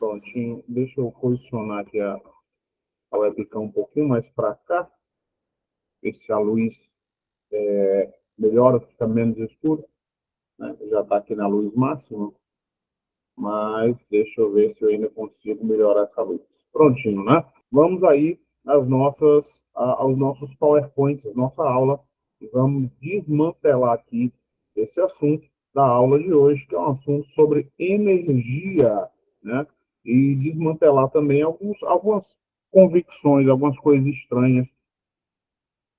Prontinho. Deixa eu posicionar aqui a webcam um pouquinho mais para cá, ver se a luz melhora, fica menos escuro, né? Já está aqui na luz máxima, mas deixa eu ver se eu ainda consigo melhorar essa luz. Prontinho, né? Vamos aí aos nossos PowerPoints, a nossa aula, e vamos desmantelar aqui esse assunto da aula de hoje, que é um assunto sobre energia, né? E desmantelar também algumas convicções, algumas coisas estranhas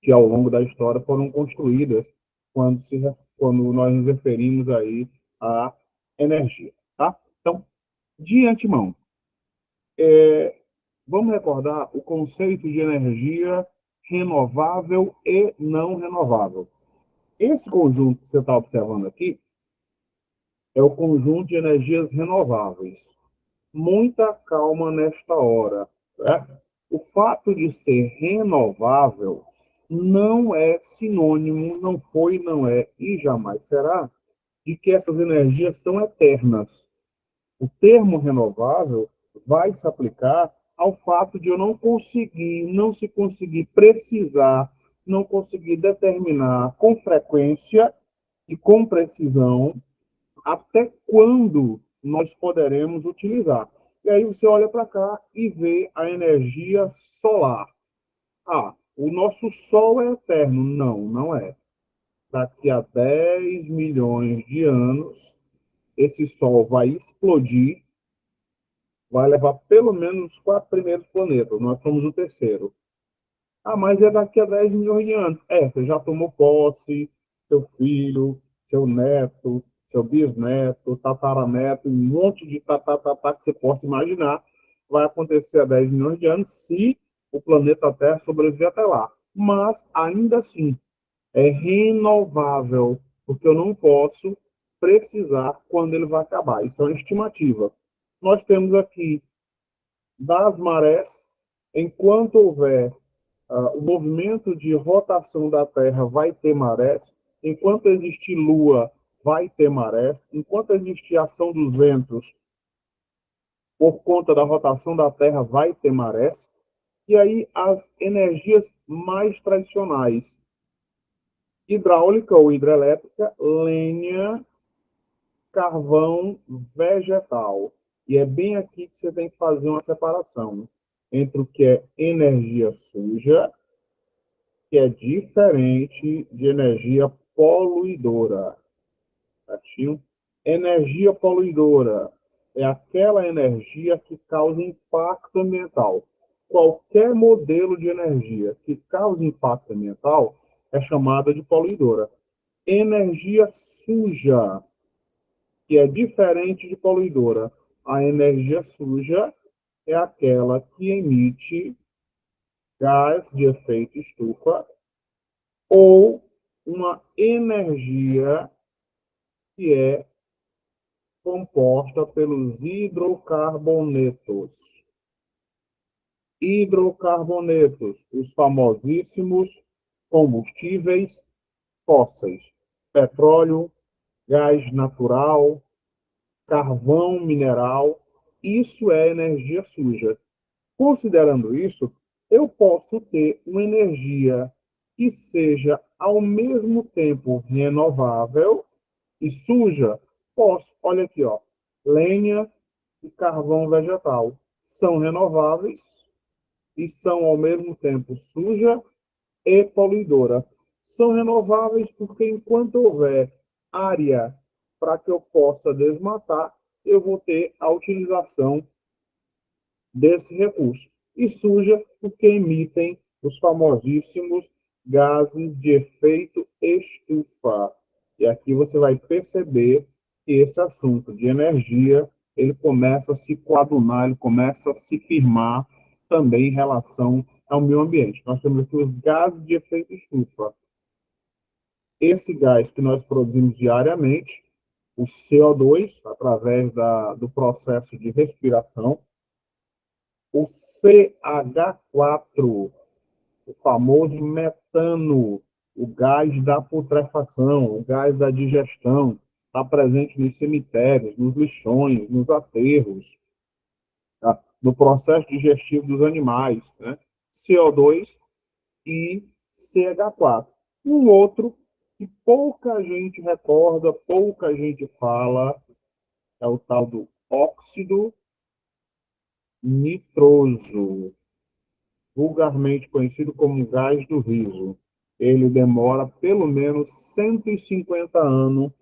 que ao longo da história foram construídas quando, quando nós nos referimos aí à energia, tá? Então, de antemão, vamos recordar o conceito de energia renovável e não renovável. Esse conjunto que você está observando aqui é o conjunto de energias renováveis. Muita calma nesta hora, certo? O fato de ser renovável não é sinônimo, não foi, não é e jamais será, de que essas energias são eternas. O termo renovável vai se aplicar ao fato de eu não se conseguir precisar, não conseguir determinar com frequência e com precisão até quando nós poderemos utilizar. E aí você olha para cá e vê a energia solar. Ah, o nosso Sol é eterno. Não, não é. Daqui a 10 milhões de anos, esse Sol vai explodir, vai levar pelo menos os 4 primeiros planetas. Nós somos o terceiro. Ah, mas é daqui a 10 milhões de anos. É, você já tomou posse, seu filho, seu neto, seu bisneto, tataraneto, um monte de tatatatá que você possa imaginar, vai acontecer a 10 milhões de anos se o planeta Terra sobreviver até lá. Mas, ainda assim, é renovável, porque eu não posso precisar quando ele vai acabar. Isso é uma estimativa. Nós temos aqui das marés, enquanto houver o movimento de rotação da Terra vai ter marés, enquanto existir Lua, vai ter marés, enquanto existir ação dos ventos, por conta da rotação da Terra, vai ter marés, e aí as energias mais tradicionais, hidráulica ou hidrelétrica, lenha, carvão, vegetal. E é bem aqui que você tem que fazer uma separação entre o que é energia suja, que é diferente de energia poluidora. Certinho? Energia poluidora é aquela energia que causa impacto ambiental. Qualquer modelo de energia que cause impacto ambiental é chamada de poluidora. Energia suja, que é diferente de poluidora. A energia suja é aquela que emite gás de efeito estufa ou uma energia que é composta pelos hidrocarbonetos. Hidrocarbonetos, os famosíssimos combustíveis fósseis: petróleo, gás natural, carvão mineral. Isso é energia suja. Considerando isso, eu posso ter uma energia que seja ao mesmo tempo renovável e suja. Posso, olha aqui, ó, lenha e carvão vegetal são renováveis e são ao mesmo tempo suja e poluidora. São renováveis porque enquanto houver área para que eu possa desmatar, eu vou ter a utilização desse recurso. E suja porque emitem os famosíssimos gases de efeito estufa. E aqui você vai perceber que esse assunto de energia, ele começa a se coadunar, ele começa a se firmar também em relação ao meio ambiente. Nós temos aqui os gases de efeito estufa. Esse gás que nós produzimos diariamente, o CO2, através do processo de respiração, o CH4, o famoso metano, o gás da putrefação, o gás da digestão, está presente nos cemitérios, nos lixões, nos aterros. tá? No processo digestivo dos animais, né? CO2 e CH4. Um outro que pouca gente recorda, pouca gente fala, é o tal do óxido nitroso, vulgarmente conhecido como gás do riso. Ele demora pelo menos 150 anos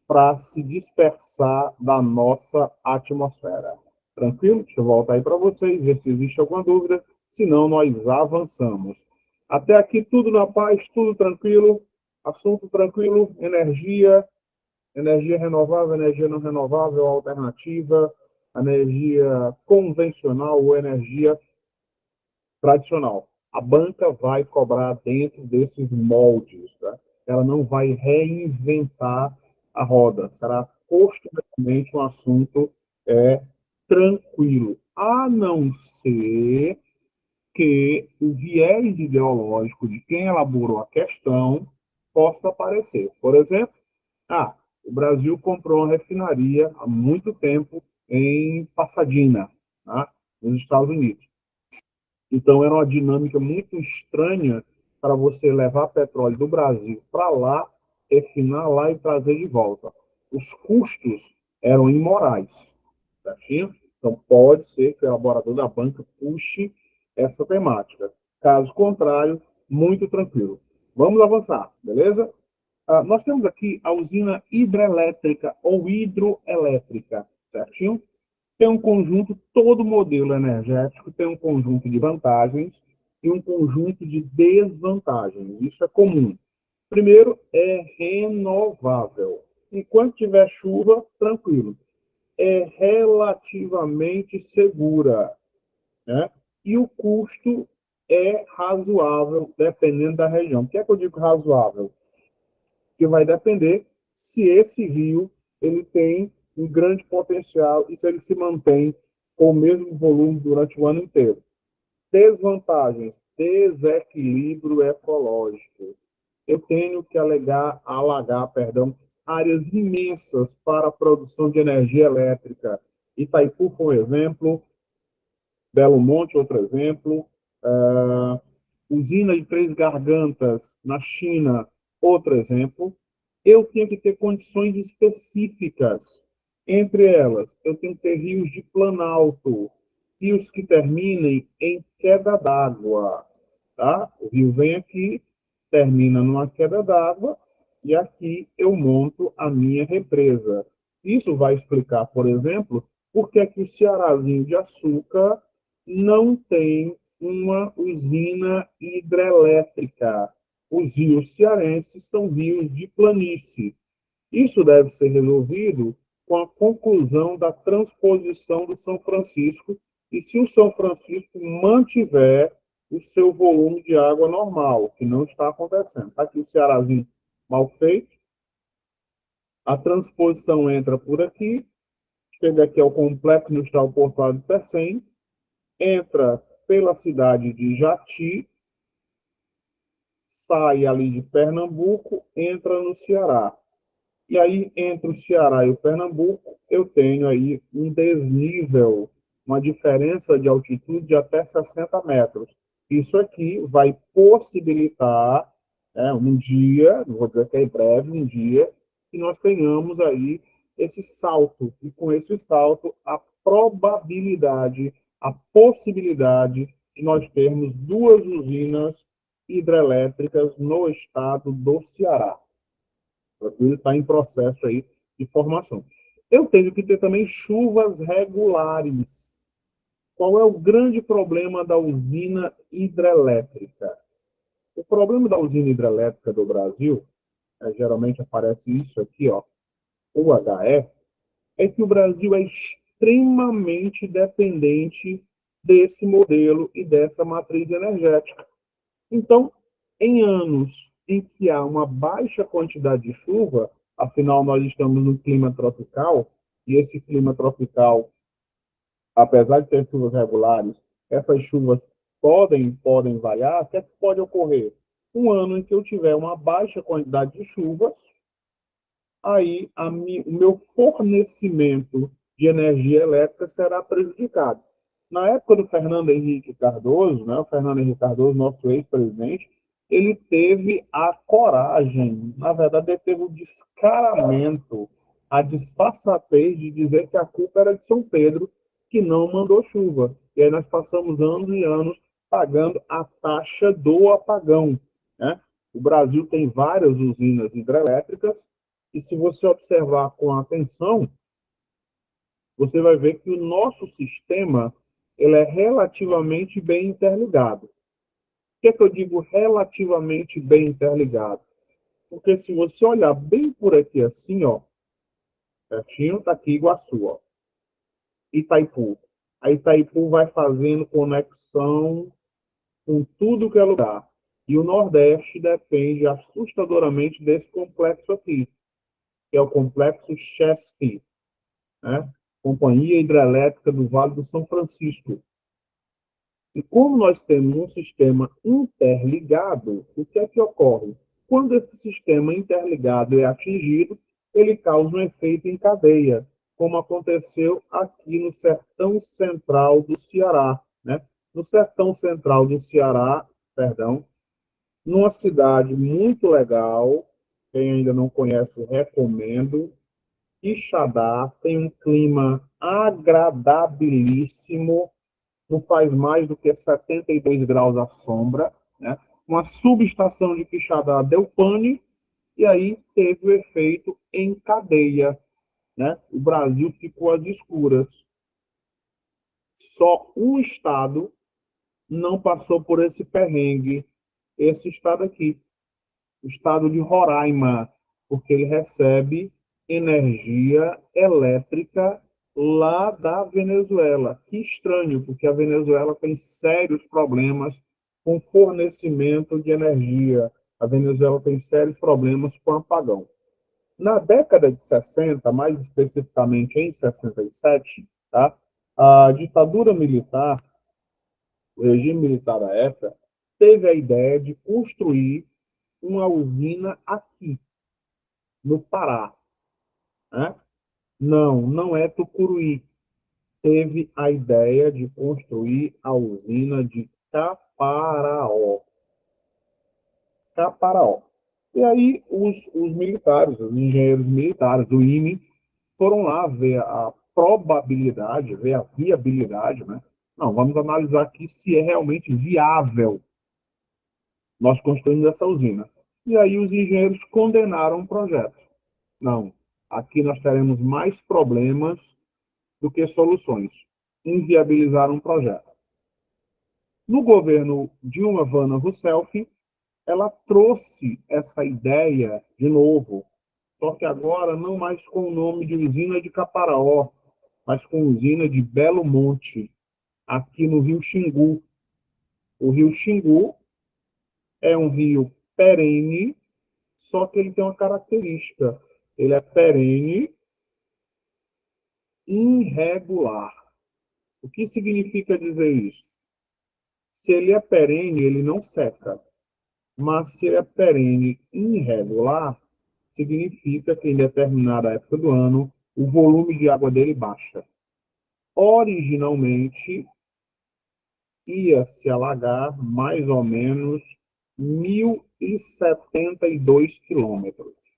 para se dispersar da nossa atmosfera. Tranquilo? Deixa eu voltar aí para vocês, ver se existe alguma dúvida, senão nós avançamos. Até aqui tudo na paz, tudo tranquilo, assunto tranquilo, energia, energia renovável, energia não renovável, alternativa, energia convencional ou energia tradicional. A banca vai cobrar dentro desses moldes, tá? Ela não vai reinventar a roda. Será costumeiramente um assunto tranquilo, a não ser que o viés ideológico de quem elaborou a questão possa aparecer. Por exemplo, o Brasil comprou uma refinaria há muito tempo em Pasadena, tá? Nos Estados Unidos. Então, era uma dinâmica muito estranha para você levar petróleo do Brasil para lá, refinar lá e trazer de volta. Os custos eram imorais, certinho? Então, pode ser que o elaborador da banca puxe essa temática. Caso contrário, muito tranquilo. Vamos avançar, beleza? Nós temos aqui a usina hidrelétrica ou hidroelétrica, certinho? Tem um conjunto, todo modelo energético tem um conjunto de vantagens e um conjunto de desvantagens. Isso é comum. Primeiro, é renovável. Enquanto tiver chuva, tranquilo. É relativamente segura, né? E o custo é razoável, dependendo da região. Por que é que eu digo razoável? Que vai depender se esse rio ele tem um grande potencial e se ele se mantém com o mesmo volume durante o ano inteiro. Desvantagens: desequilíbrio ecológico. Eu tenho que alagar, áreas imensas para a produção de energia elétrica. Itaipu foi um exemplo, Belo Monte outro exemplo, usina de Três Gargantas, na China, outro exemplo. Eu tenho que ter condições específicas. Entre elas, eu tenho que ter rios de planalto, rios que terminem em queda d'água. Tá? O rio vem aqui, termina numa queda d'água, e aqui eu monto a minha represa. Isso vai explicar, por exemplo, por que é que o Cearazinho de Açúcar não tem uma usina hidrelétrica. Os rios cearenses são rios de planície. Isso deve ser resolvido com a conclusão da transposição do São Francisco e se o São Francisco mantiver o seu volume de água normal, que não está acontecendo. Está aqui o Cearazinho mal feito, a transposição entra por aqui, chega aqui ao complexo industrial portuário de Pecém, entra pela cidade de Jati, sai ali de Pernambuco, entra no Ceará. E aí, entre o Ceará e o Pernambuco, eu tenho aí um desnível, uma diferença de altitude de até 60 metros. Isso aqui vai possibilitar, um dia, não vou dizer que é breve, um dia, que nós tenhamos aí esse salto. E com esse salto, a probabilidade, a possibilidade de nós termos duas usinas hidrelétricas no estado do Ceará. Ele está em processo aí de formação. Eu tenho que ter também chuvas regulares. Qual é o grande problema da usina hidrelétrica? O problema da usina hidrelétrica do Brasil, geralmente aparece isso aqui, ó, UHE, é que o Brasil é extremamente dependente desse modelo e dessa matriz energética. Então, em anos em que há uma baixa quantidade de chuva, afinal nós estamos no clima tropical, e esse clima tropical, apesar de ter chuvas regulares, essas chuvas podem variar, o que é que pode ocorrer? Um ano em que eu tiver uma baixa quantidade de chuvas, aí o meu fornecimento de energia elétrica será prejudicado. Na época do Fernando Henrique Cardoso, né, o Fernando Henrique Cardoso, nosso ex-presidente, ele teve a coragem, na verdade, ele teve o descaramento, a disfarçatez de dizer que a culpa era de São Pedro, que não mandou chuva. E aí nós passamos anos e anos pagando a taxa do apagão. Né? O Brasil tem várias usinas hidrelétricas, e se você observar com atenção, você vai ver que o nosso sistema ele é relativamente bem interligado. Por que, é que eu digo relativamente bem interligado? Porque se você olhar bem por aqui assim, ó, pertinho, tá aqui Iguaçu, ó, Itaipu. A Itaipu vai fazendo conexão com tudo que é lugar. E o Nordeste depende assustadoramente desse complexo aqui, que é o complexo Chesf, né? Companhia Hidrelétrica do Vale do São Francisco. E como nós temos um sistema interligado, o que é que ocorre? Quando esse sistema interligado é atingido, ele causa um efeito em cadeia, como aconteceu aqui no sertão central do Ceará. Né? No sertão central do Ceará, perdão, numa cidade muito legal, quem ainda não conhece, recomendo. Quixadá tem um clima agradabilíssimo, não faz mais do que 72 graus à sombra, né? Uma subestação de Quixadá deu pane e aí teve o efeito em cadeia, né? O Brasil ficou às escuras. Só um estado não passou por esse perrengue, esse estado aqui, o estado de Roraima, porque ele recebe energia elétrica lá da Venezuela. Que estranho, porque a Venezuela tem sérios problemas com fornecimento de energia. A Venezuela tem sérios problemas com apagão. Na década de 60, mais especificamente em 67, tá, a ditadura militar, o regime militar da época, teve a ideia de construir uma usina aqui, no Pará. Né? Não, não é Tucuruí. Teve a ideia de construir a usina de Caparaó. Caparaó. E aí os militares, os engenheiros militares do IME, foram lá ver a probabilidade, ver a viabilidade, né? Não, vamos analisar aqui se é realmente viável nós construímos essa usina. E aí os engenheiros condenaram o projeto. Não, aqui nós teremos mais problemas do que soluções. Inviabilizaram um projeto. No governo Dilma Vana Rousseff, ela trouxe essa ideia de novo, só que agora não mais com o nome de usina de Caparaó, mas com usina de Belo Monte, aqui no Rio Xingu. O Rio Xingu é um rio perene, só que ele tem uma característica. Ele é perene, irregular. O que significa dizer isso? Se ele é perene, ele não seca. Mas se ele é perene irregular, significa que em determinada época do ano, o volume de água dele baixa. Originalmente, ia se alagar mais ou menos 1.072 quilômetros.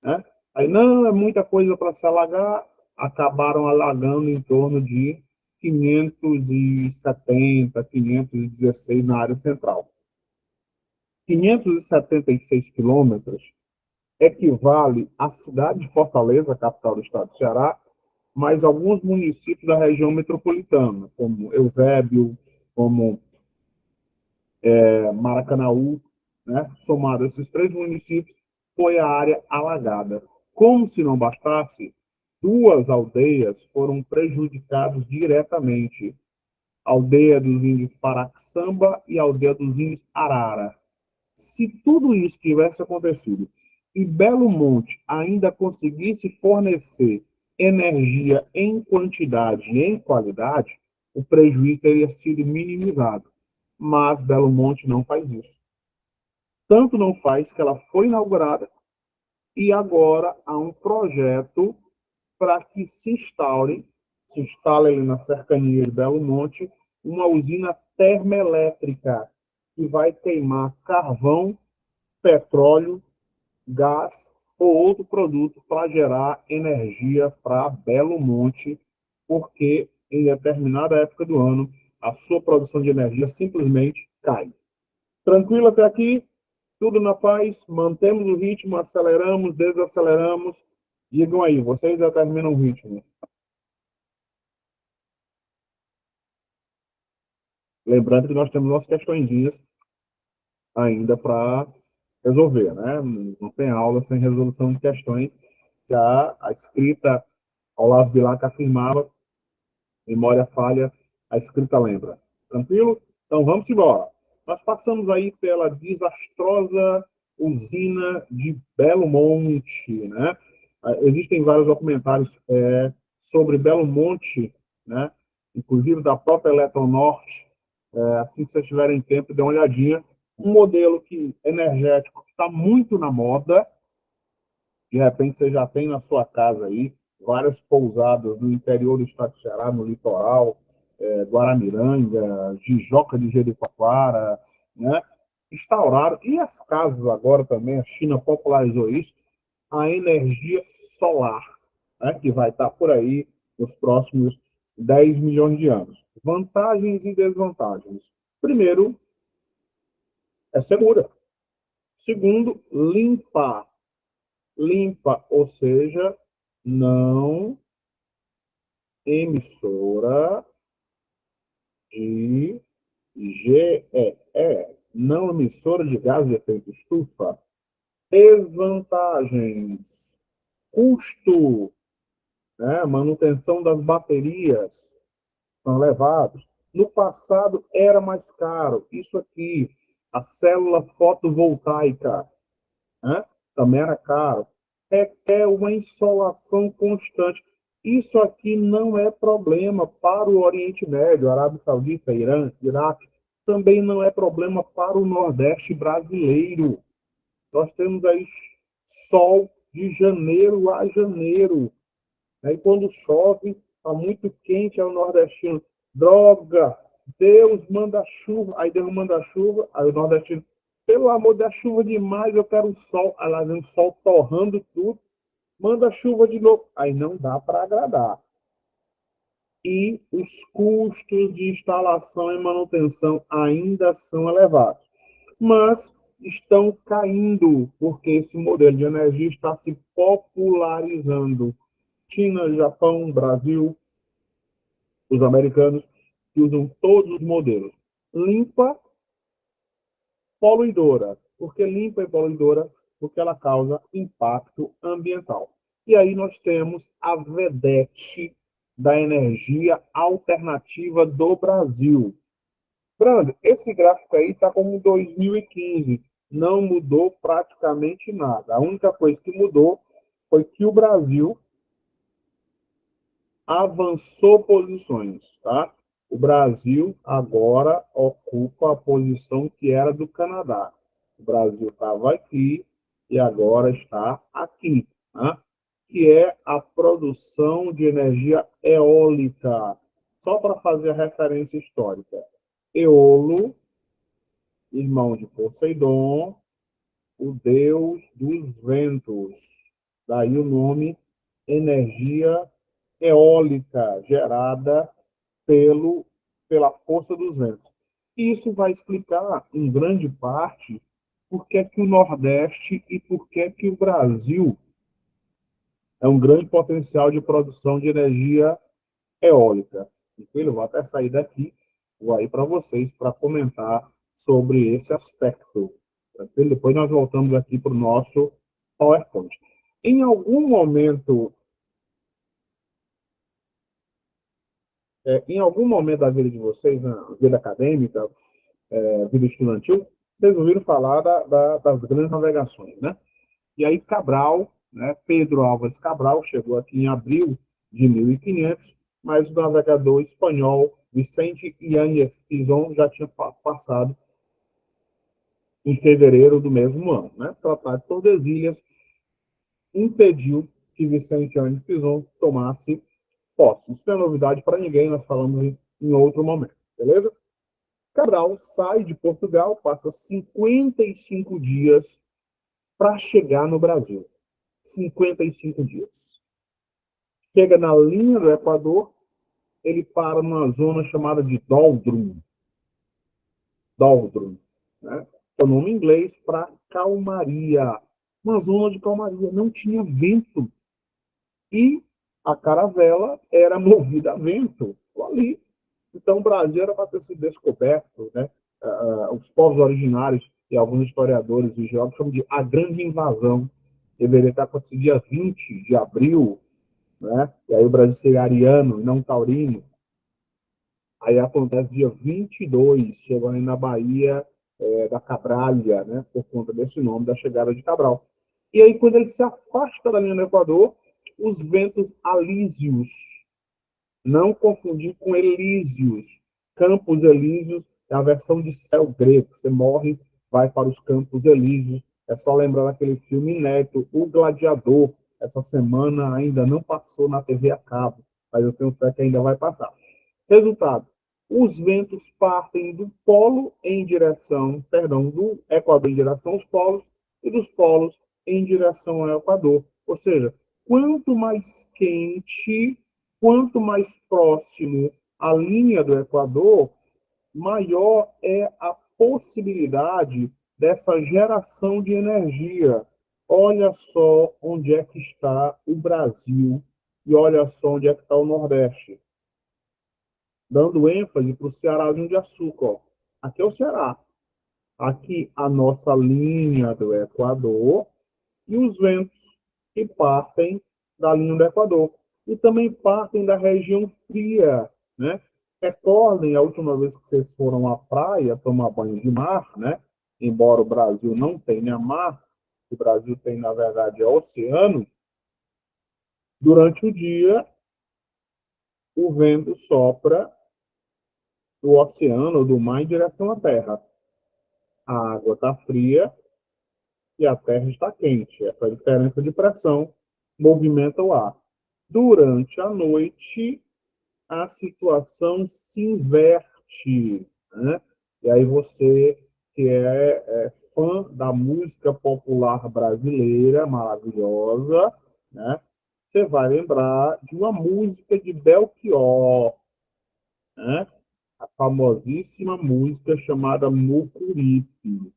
Né? Aí, não, é muita coisa para se alagar, acabaram alagando em torno de 570, 516 na área central. 576 quilômetros equivale à cidade de Fortaleza, capital do estado do Ceará, mais alguns municípios da região metropolitana, como Eusébio, como Maracanaú, né? Somado a esses três municípios, foi a área alagada. Como se não bastasse, duas aldeias foram prejudicadas diretamente. A aldeia dos índios Paraxamba e a aldeia dos índios Arara. Se tudo isso tivesse acontecido e Belo Monte ainda conseguisse fornecer energia em quantidade e em qualidade, o prejuízo teria sido minimizado. Mas Belo Monte não faz isso. Tanto não faz que ela foi inaugurada e agora há um projeto para que se instale ali na cercania de Belo Monte, uma usina termoelétrica que vai queimar carvão, petróleo, gás ou outro produto para gerar energia para Belo Monte, porque em determinada época do ano a sua produção de energia simplesmente cai. Tranquilo até aqui? Tudo na paz? Mantemos o ritmo, aceleramos, desaceleramos. Digam aí, vocês determinam o ritmo. Lembrando que nós temos umas questõezinhas ainda para resolver, né? Não tem aula sem resolução de questões. Já a escrita, Olavo Bilac afirmava, memória falha, a escrita lembra. Tranquilo? Então vamos embora. Nós passamos aí pela desastrosa usina de Belo Monte, né? Existem vários documentários sobre Belo Monte, né? Inclusive da própria Eletronorte. Assim que vocês tiverem tempo, dê uma olhadinha. Um modelo energético que está muito na moda. De repente você já tem na sua casa aí várias pousadas no interior do estado do Ceará, no litoral, Guaramiranga, Jijoca de Jericoacoara, né? Instauraram, e as casas agora também, a China popularizou isso, a energia solar, né? Que vai estar por aí nos próximos 10 milhões de anos. Vantagens e desvantagens. Primeiro, é segura. Segundo, limpa. Limpa, ou seja, não emissora de GEE, não emissora de gás de efeito estufa. Desvantagens: custo, né? Manutenção das baterias são elevados. No passado era mais caro. Isso aqui, a célula fotovoltaica, né? Também era caro. Requer uma insolação constante. Isso aqui não é problema para o Oriente Médio, Arábia Saudita, Irã, Iraque. Também não é problema para o Nordeste brasileiro. Nós temos aí sol de janeiro a janeiro. Aí quando chove, está muito quente, é o nordestino. Droga! Deus manda chuva. Aí Deus manda chuva, aí o nordestino, pelo amor da chuva demais, eu quero um sol. Aí lá vem o sol torrando tudo, manda chuva de novo. Aí não dá para agradar. E os custos de instalação e manutenção ainda são elevados. Mas estão caindo, porque esse modelo de energia está se popularizando. China, Japão, Brasil, os americanos, que usam todos os modelos. Limpa, poluidora. Por que limpa e poluidora? Porque ela causa impacto ambiental. E aí nós temos a vedete da energia alternativa do Brasil. Brando, esse gráfico aí está como 2015. Não mudou praticamente nada. A única coisa que mudou foi que o Brasil avançou posições, tá? O Brasil agora ocupa a posição que era do Canadá. O Brasil estava aqui e agora está aqui, tá? Que é a produção de energia eólica. Só para fazer a referência histórica. Eolo, irmão de Poseidon, o deus dos ventos. Daí o nome energia eólica gerada pela força dos ventos. E isso vai explicar, em grande parte, por que, que o Nordeste e por que, que o Brasil é um grande potencial de produção de energia eólica. Eu vou até sair daqui, vou aí para vocês para comentar sobre esse aspecto. Depois nós voltamos aqui para o nosso PowerPoint. Em algum momento, em algum momento da vida de vocês, na vida acadêmica, vida estudantil, vocês ouviram falar das grandes navegações, né? E aí Cabral, né, Pedro Álvares Cabral, chegou aqui em abril de 1500, mas o navegador espanhol Vicente Yáñez Pizón já tinha passado em fevereiro do mesmo ano. Né? O Tratado de Tordesilhas impediu que Vicente Anes Pison tomasse posse. Isso não é novidade para ninguém, nós falamos em outro momento, beleza? Cabral sai de Portugal, passa 55 dias para chegar no Brasil. 55 dias. Chega na linha do Equador, ele para numa zona chamada de Doldrum. Doldrum, né? É o nome inglês para calmaria. Uma zona de calmaria. Não tinha vento. E a caravela era movida a vento. Ali. Então, o Brasil era para ter sido descoberto, né? Os povos originários e alguns historiadores e geólogos chamam de a grande invasão. Deveria ter acontecido dia 20 de abril, né? E aí o Brasil seria ariano, não taurino. Aí acontece dia 22, chegando aí na Bahia da Cabralha, né? Por conta desse nome da chegada de Cabral. E aí, quando ele se afasta da linha do Equador, os ventos alísios, não confundir com Elísios. Campos Elíseos é a versão de céu grego. Você morre, vai para os Campos Elíseos. É só lembrar daquele filme inédito, O Gladiador. Essa semana ainda não passou na TV a cabo, mas eu tenho fé que ainda vai passar. Resultado: os ventos partem do polo em direção, perdão, do Equador em direção aos polos e dos polos em direção ao Equador. Ou seja, quanto mais quente, quanto mais próximo à linha do Equador, maior é a possibilidade dessa geração de energia. Olha só onde é que está o Brasil e olha só onde é que está o Nordeste. Dando ênfase para o Cearazinho de açúcar. Ó. Aqui é o Ceará. Aqui a nossa linha do Equador e os ventos que partem da linha do Equador. E também partem da região fria, né? Recordem a última vez que vocês foram à praia tomar banho de mar, né? Embora o Brasil não tenha mar, o Brasil tem, na verdade, é oceano. Durante o dia, o vento sopra do oceano, do mar, em direção à terra. A água está fria e a terra está quente. Essa diferença de pressão movimenta o ar. Durante a noite, a situação se inverte. Né? E aí você, que é fã da música popular brasileira, maravilhosa, né? Você vai lembrar de uma música de Belchior, né? A famosíssima música chamada Mucuripe.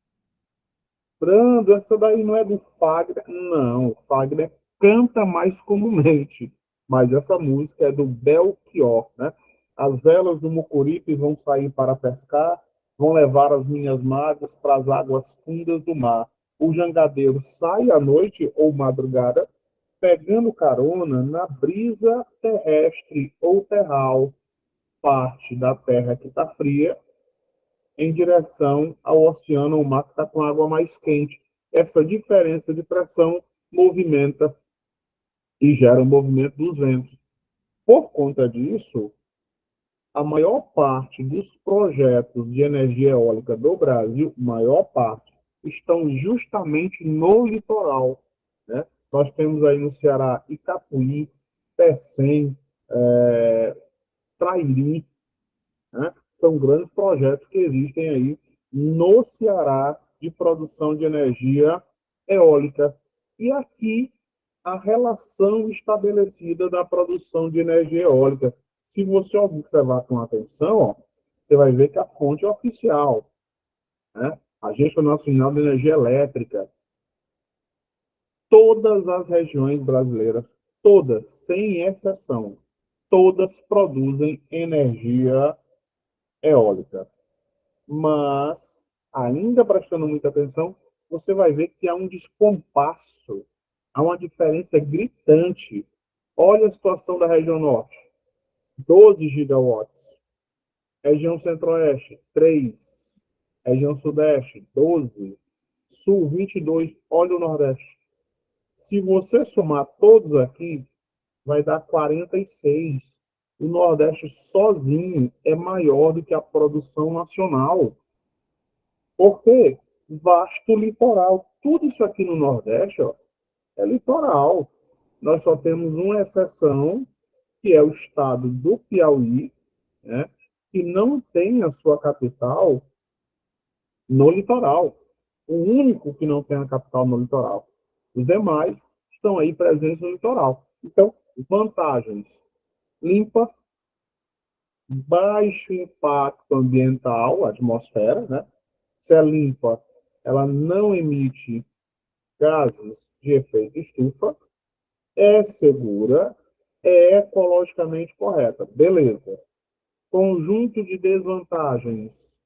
Brando, essa daí não é do Fagner. Não, o Fagner canta mais comumente. Mas essa música é do Belchior, né? As velas do Mucuripe vão sair para pescar, vão levar as minhas mágoas para as águas fundas do mar. O jangadeiro sai à noite ou madrugada, pegando carona na brisa terrestre ou terral, parte da terra que está fria, em direção ao oceano, o mar que está com água mais quente. Essa diferença de pressão movimenta e gera o movimento dos ventos. Por conta disso, a maior parte dos projetos de energia eólica do Brasil, maior parte, estão justamente no litoral. Né? Nós temos aí no Ceará Icapuí, Pecém, Trairi, né? São grandes projetos que existem aí no Ceará de produção de energia eólica. E aqui a relação estabelecida da produção de energia eólica. Se você observar com atenção, ó, você vai ver que a fonte é oficial, né? Agência Nacional de Energia Elétrica. Todas as regiões brasileiras, todas, sem exceção, todas produzem energia eólica. Mas, ainda prestando muita atenção, você vai ver que há um descompasso, há uma diferença gritante. Olha a situação da região norte, 12 gigawatts. Região centro-oeste, 3. Região sudeste, 12. Sul, 22. Olha o nordeste. Se você somar todos aqui, vai dar 46. O nordeste sozinho é maior do que a produção nacional. Porque vasto litoral. Tudo isso aqui no Nordeste, ó, é litoral. nós só temos uma exceção, que é o estado do Piauí, né, que não tem a sua capital no litoral. O único que não tem a capital no litoral. Os demais estão aí presentes no litoral. Então, vantagens: limpa, baixo impacto ambiental, atmosfera, né? Se é limpa, ela não emite gases de efeito estufa, é segura, é ecologicamente correta. Beleza. Conjunto de desvantagens: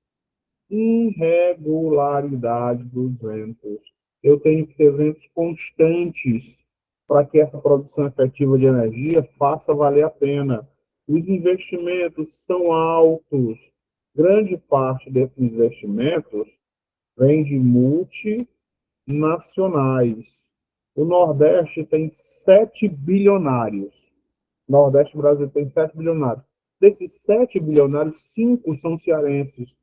irregularidade dos ventos. Eu tenho que ter ventos constantes para que essa produção efetiva de energia faça valer a pena. Os investimentos são altos. Grande parte desses investimentos vem de multinacionais. O Nordeste tem 7 bilionários. O Nordeste brasileiro tem 7 bilionários. Desses 7 bilionários, 5 são cearenses.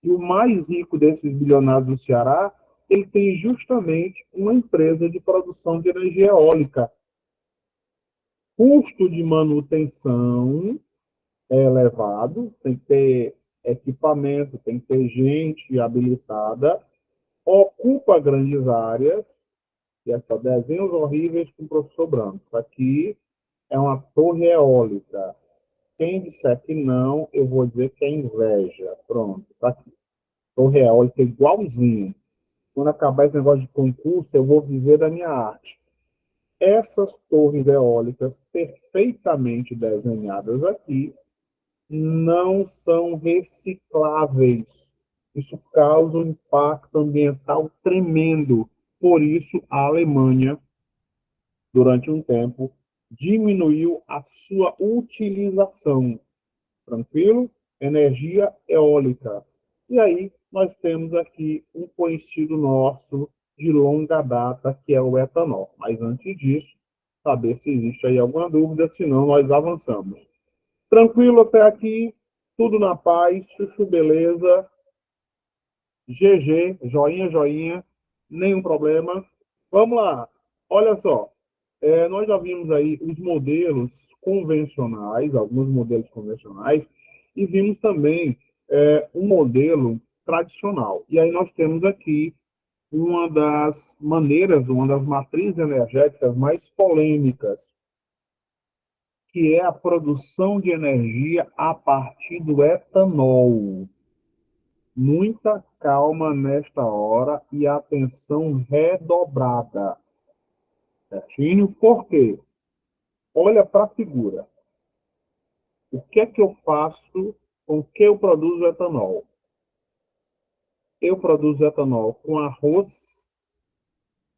E o mais rico desses bilionários do Ceará, ele tem justamente uma empresa de produção de energia eólica. Custo de manutenção é elevado, tem que ter equipamento, tem que ter gente habilitada, ocupa grandes áreas, e é só desenhos horríveis com o professor Branco. Isso aqui é uma torre eólica. Quem disser que não, eu vou dizer que é inveja. Pronto, tá aqui. Torre eólica igualzinho. Quando acabar esse negócio de concurso, eu vou viver da minha arte. Essas torres eólicas perfeitamente desenhadas aqui não são recicláveis. Isso causa um impacto ambiental tremendo. Por isso, a Alemanha, durante um tempo, diminuiu a sua utilização. Tranquilo? Energia eólica. E aí, nós temos aqui um conhecido nosso de longa data, que é o etanol. Mas antes disso, saber se existe aí alguma dúvida, senão nós avançamos. Tranquilo até aqui? Tudo na paz, chuchu beleza, GG, joinha, joinha, nenhum problema. Vamos lá. Olha só, nós já vimos aí os modelos convencionais, alguns modelos convencionais, e vimos também um modelo tradicional. E aí nós temos aqui uma das maneiras, uma das matrizes energéticas mais polêmicas, que é a produção de energia a partir do etanol. Muita calma nesta hora e atenção redobrada. Certinho? Por quê? Olha para a figura. O que é que eu faço com que eu produzo etanol? Eu produzo etanol com arroz,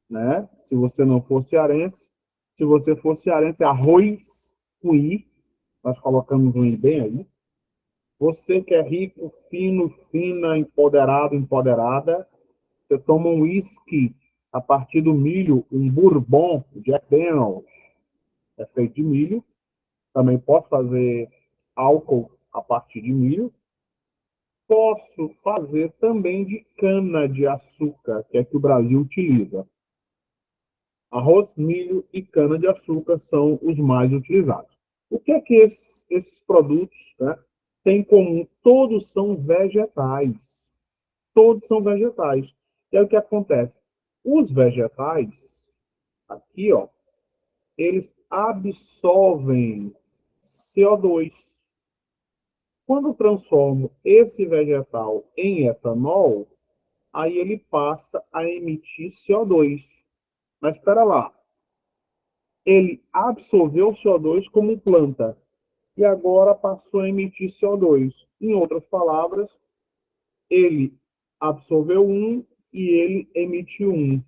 né? Se você não for cearense. Se você for cearense, arroz com I. Nós colocamos um I bem aí. Você que é rico, fino, fina, empoderado, empoderada, você toma um whisky a partir do milho, um bourbon, Jack Daniels, é feito de milho. Também posso fazer álcool a partir de milho. Posso fazer também de cana de açúcar, que é que o Brasil utiliza. Arroz, milho e cana de açúcar são os mais utilizados. O que é que esses produtos, né, têm em comum? Todos são vegetais. Todos são vegetais. E aí o que acontece? Os vegetais, aqui, ó, eles absorvem CO2. Quando transformo esse vegetal em etanol, aí ele passa a emitir CO2. Mas espera lá, ele absorveu o CO2 como planta e agora passou a emitir CO2. Em outras palavras, ele absorveu um e ele emitiu um.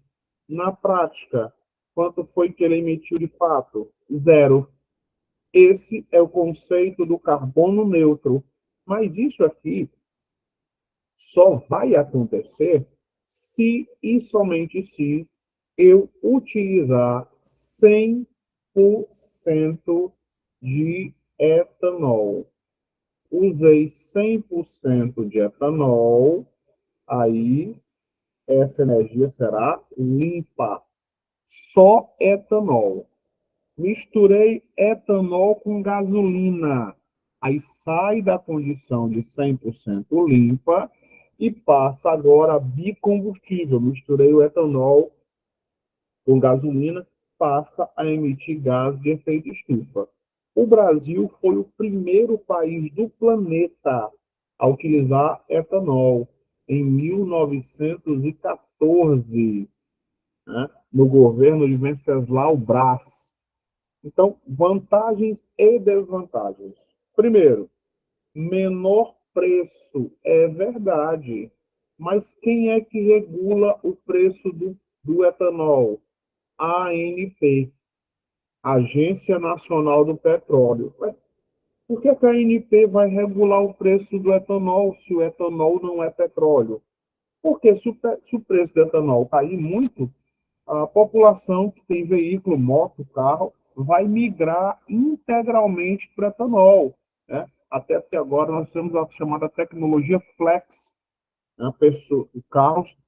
Na prática, quanto foi que ele emitiu de fato? Zero. Esse é o conceito do carbono neutro. Mas isso aqui só vai acontecer se e somente se eu utilizar 100% de etanol. Usei 100% de etanol, aí essa energia será limpa. Só etanol. Misturei etanol com gasolina. Aí sai da condição de 100% limpa e passa agora a bicombustível. Misturei o etanol com gasolina, passa a emitir gás de efeito estufa. O Brasil foi o primeiro país do planeta a utilizar etanol em 1914, né, no governo de Venceslau Braz. Então, vantagens e desvantagens. Primeiro, menor preço, é verdade. Mas quem é que regula o preço do etanol? A ANP, Agência Nacional do Petróleo. Por que a ANP vai regular o preço do etanol se o etanol não é petróleo? Porque se o preço do etanol cair muito, a população que tem veículo, moto, carro, vai migrar integralmente para o etanol, né? Até porque agora nós temos a chamada tecnologia flex, né? Carros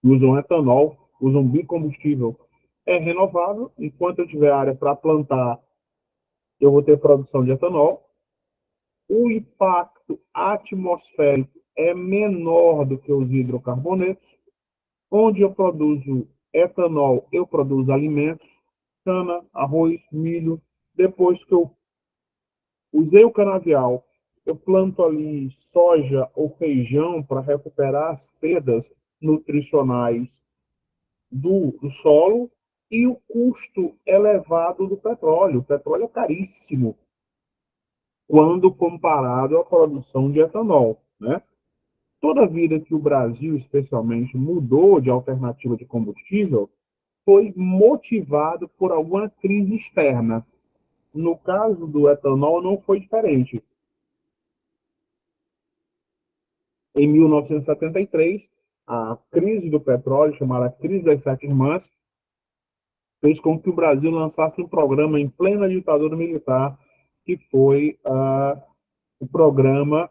usam etanol, usam bicombustível. É renovável, enquanto eu tiver área para plantar, eu vou ter produção de etanol. O impacto atmosférico é menor do que os hidrocarbonetos. Onde eu produzo etanol, eu produzo alimentos, cana, arroz, milho. Depois que eu usei o canavial, eu planto ali soja ou feijão para recuperar as perdas nutricionais do solo e o custo elevado do petróleo. O petróleo é caríssimo quando comparado à produção de etanol, né? Toda vida que o Brasil, especialmente, mudou de alternativa de combustível, foi motivado por alguma crise externa. No caso do etanol, não foi diferente. Em 1973, a crise do petróleo, chamada Crise das Sete Irmãs, fez com que o Brasil lançasse um programa em plena ditadura militar, que foi o programa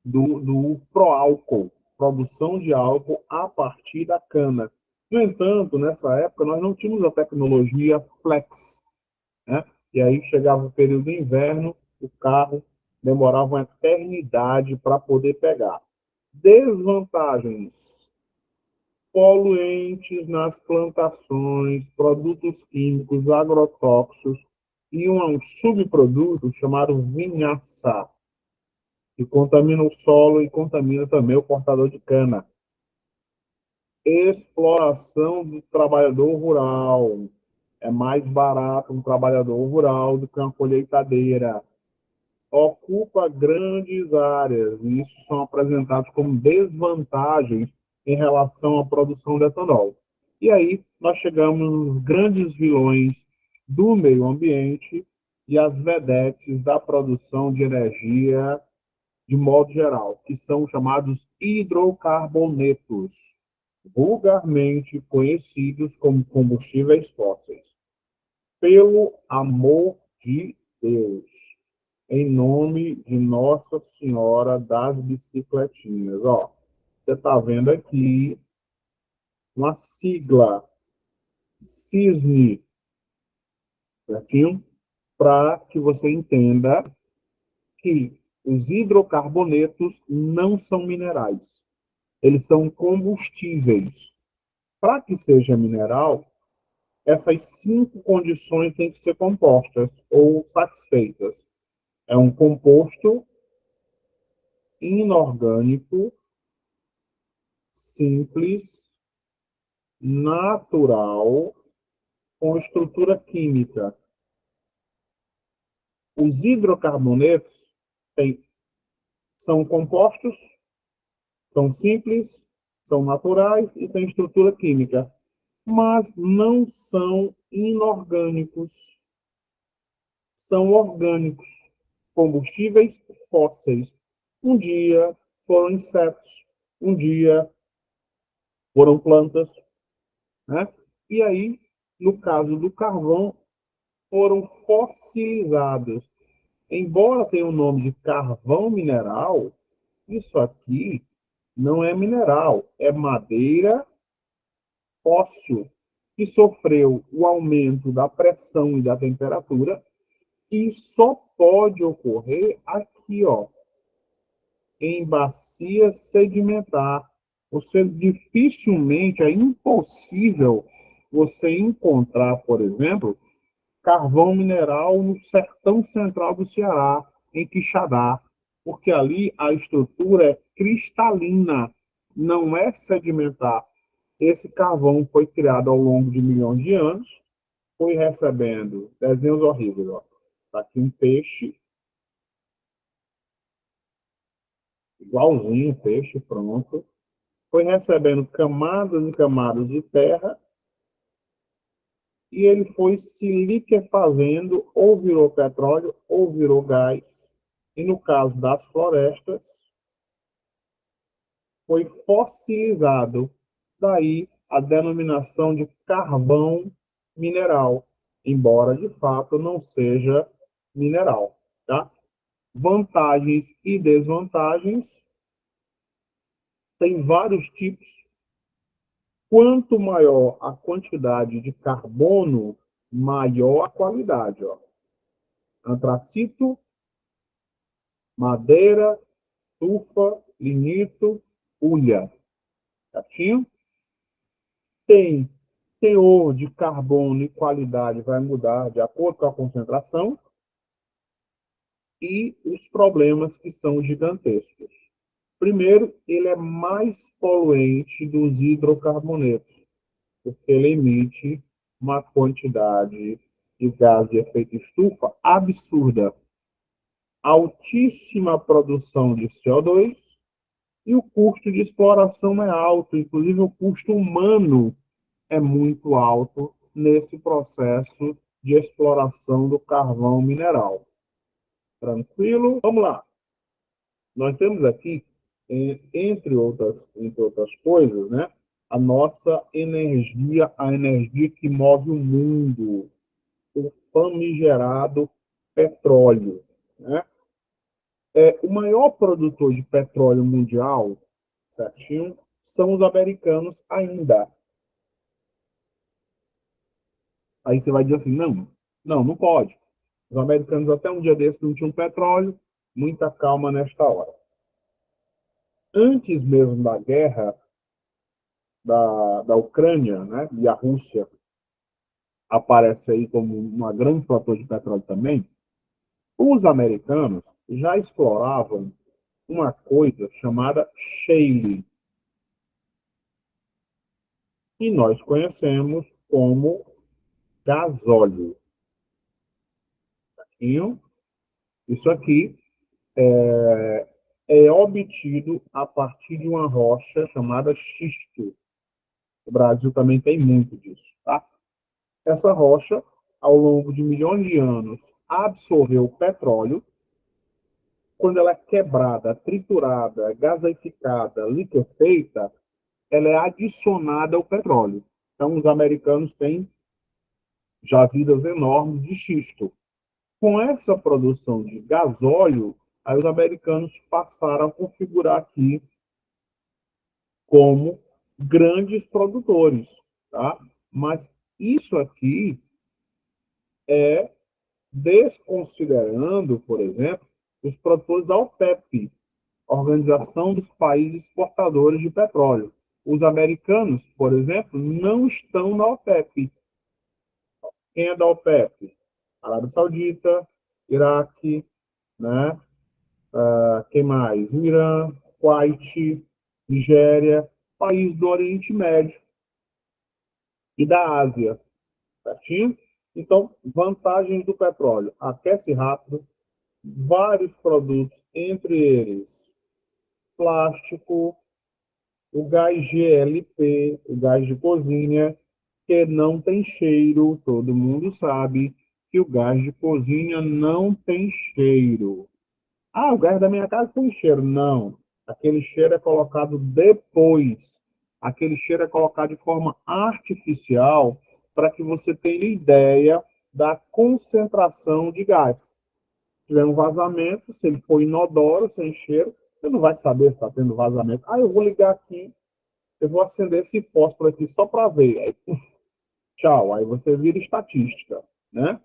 do Proálcool, produção de álcool a partir da cana. No entanto, nessa época, nós não tínhamos a tecnologia flex, né? E aí chegava o período do inverno, o carro demorava uma eternidade para poder pegar. Desvantagens: poluentes nas plantações, produtos químicos, agrotóxicos e um subproduto chamado vinhaça, que contamina o solo e contamina também o cortador de cana. Exploração do trabalhador rural. É mais barato um trabalhador rural do que uma colheitadeira. Ocupa grandes áreas, e isso são apresentados como desvantagens em relação à produção de etanol. E aí nós chegamos nos grandes vilões do meio ambiente e as vedetes da produção de energia de modo geral, que são chamados hidrocarbonetos, vulgarmente conhecidos como combustíveis fósseis. Pelo amor de Deus, em nome de Nossa Senhora das Bicicletinhas. Ó, você está vendo aqui uma sigla, CISNE, certinho? Para que você entenda que os hidrocarbonetos não são minerais, eles são combustíveis. Para que seja mineral, essas cinco condições têm que ser compostas ou satisfeitas. É um composto inorgânico, simples, natural, com estrutura química. Os hidrocarbonetos são compostos, são simples, são naturais e têm estrutura química, mas não são inorgânicos, são orgânicos, combustíveis fósseis. Um dia foram insetos, um dia foram plantas, né? E aí, no caso do carvão, foram fossilizados. Embora tenha o nome de carvão mineral, isso aqui não é mineral, é madeira fóssil. que sofreu o aumento da pressão e da temperatura, e só pode ocorrer aqui, ó, em bacia sedimentar. Você dificilmente, é impossível você encontrar, por exemplo, carvão mineral no sertão central do Ceará, em Quixadá, porque ali a estrutura é cristalina, não é sedimentar. Esse carvão foi criado ao longo de milhões de anos, foi recebendo desenhos horríveis. Ó. Tá aqui um peixe, igualzinho peixe, pronto. Foi recebendo camadas e camadas de terra e ele foi se liquefazendo, ou virou petróleo, ou virou gás. E no caso das florestas, foi fossilizado. Daí a denominação de carvão mineral, embora de fato não seja mineral. Tá? Vantagens e desvantagens, tem vários tipos. Quanto maior a quantidade de carbono, maior a qualidade. Ó. Antracito, madeira, tufa, lignito, hulha. Certinho? Tem teor de carbono e qualidade vai mudar de acordo com a concentração e os problemas que são gigantescos. Primeiro, ele é mais poluente dos hidrocarbonetos, porque ele emite uma quantidade de gás de efeito estufa absurda. Altíssima produção de CO2 e o custo de exploração é alto, inclusive o custo humano é muito alto nesse processo de exploração do carvão mineral. Tranquilo? Vamos lá. Nós temos aqui, entre outras coisas, né, a nossa energia, a energia que move o mundo, o famigerado petróleo. Né? O maior produtor de petróleo mundial, certinho, são os americanos ainda. Aí você vai dizer assim, não pode. Os americanos até um dia desse não tinham petróleo, muita calma nesta hora. Antes mesmo da guerra da Ucrânia, né, e a Rússia aparece aí como uma grande produtor de petróleo também, os americanos já exploravam uma coisa chamada shale, que nós conhecemos como gasóleo. Isso aqui é obtido a partir de uma rocha chamada xisto. O Brasil também tem muito disso. Tá? Essa rocha, ao longo de milhões de anos, absorveu o petróleo. Quando ela é quebrada, triturada, gaseificada, liquefeita, ela é adicionada ao petróleo. Então, os americanos têm jazidas enormes de xisto. Com essa produção de gasóleo, aí os americanos passaram a configurar aqui como grandes produtores, tá? Mas isso aqui é desconsiderando, por exemplo, os produtores da OPEP, Organização dos Países Exportadores de Petróleo. Os americanos, por exemplo, não estão na OPEP. Quem é da OPEP? Arábia Saudita, Iraque, né? Quem mais? O Irã, Kuwait, Nigéria, país do Oriente Médio e da Ásia, certinho? Então, vantagens do petróleo: aquece rápido, vários produtos, entre eles plástico, o gás GLP, o gás de cozinha, que não tem cheiro, todo mundo sabe que o gás de cozinha não tem cheiro. Ah, o gás da minha casa tem cheiro. Não. Aquele cheiro é colocado depois. Aquele cheiro é colocado de forma artificial para que você tenha ideia da concentração de gás. Se tiver um vazamento, se ele for inodoro, sem cheiro, você não vai saber se está tendo vazamento. Ah, eu vou ligar aqui, eu vou acender esse fósforo aqui só para ver. Aí, Tchau, aí você vira estatística, né?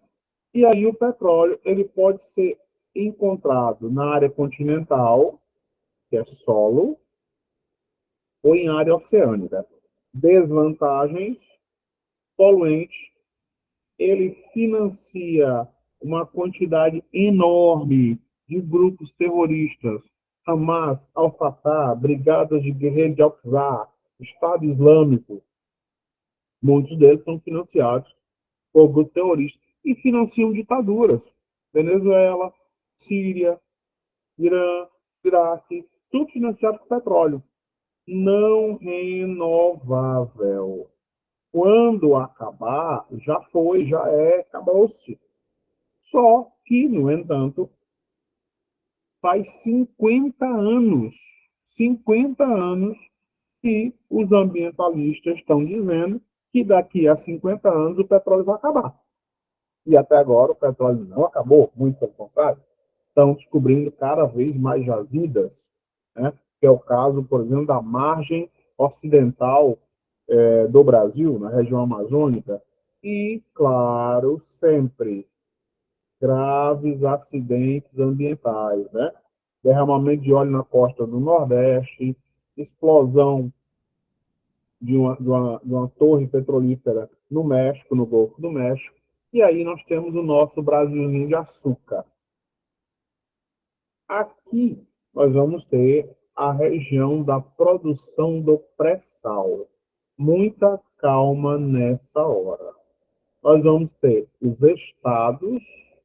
E aí o petróleo, ele pode ser encontrado na área continental, que é solo, ou em área oceânica. Desvantagens: poluente, ele financia uma quantidade enorme de grupos terroristas, Hamas, Al-Fatah, Brigadas de Guerreiro de Al-Qassam, Estado Islâmico. Muitos deles são financiados por grupos terroristas e financiam ditaduras. Venezuela, Síria, Irã, Iraque, tudo financiado por petróleo. Não renovável. Quando acabar, já foi, já é, acabou-se. Só que, no entanto, faz 50 anos que os ambientalistas estão dizendo que daqui a 50 anos o petróleo vai acabar. E até agora o petróleo não acabou, muito pelo contrário. Estão descobrindo cada vez mais jazidas, né? Que é o caso, por exemplo, da margem ocidental do Brasil, na região amazônica. E, claro, sempre graves acidentes ambientais, né? Derramamento de óleo na costa do Nordeste, explosão de uma torre petrolífera no México, no Golfo do México, e aí nós temos o nosso Brasilzinho de açúcar. Aqui nós vamos ter a região da produção do pré-sal. Muita calma nessa hora. Nós vamos ter os estados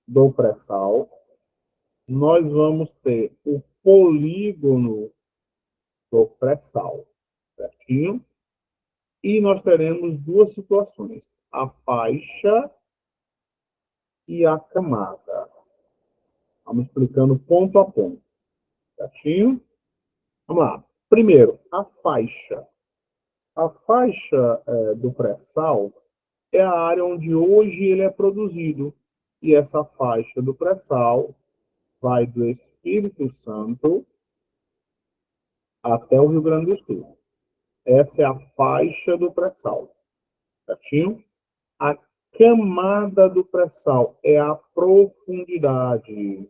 do pré-sal, nós vamos ter o polígono do pré-sal, certinho? E nós teremos duas situações, a faixa e a camada. Vamos explicando ponto a ponto, certinho? Vamos lá. Primeiro, a faixa. A faixa do pré-sal é a área onde hoje ele é produzido. E essa faixa do pré-sal vai do Espírito Santo até o Rio Grande do Sul. Essa é a faixa do pré-sal, certinho? A camada do pré-sal é a profundidade,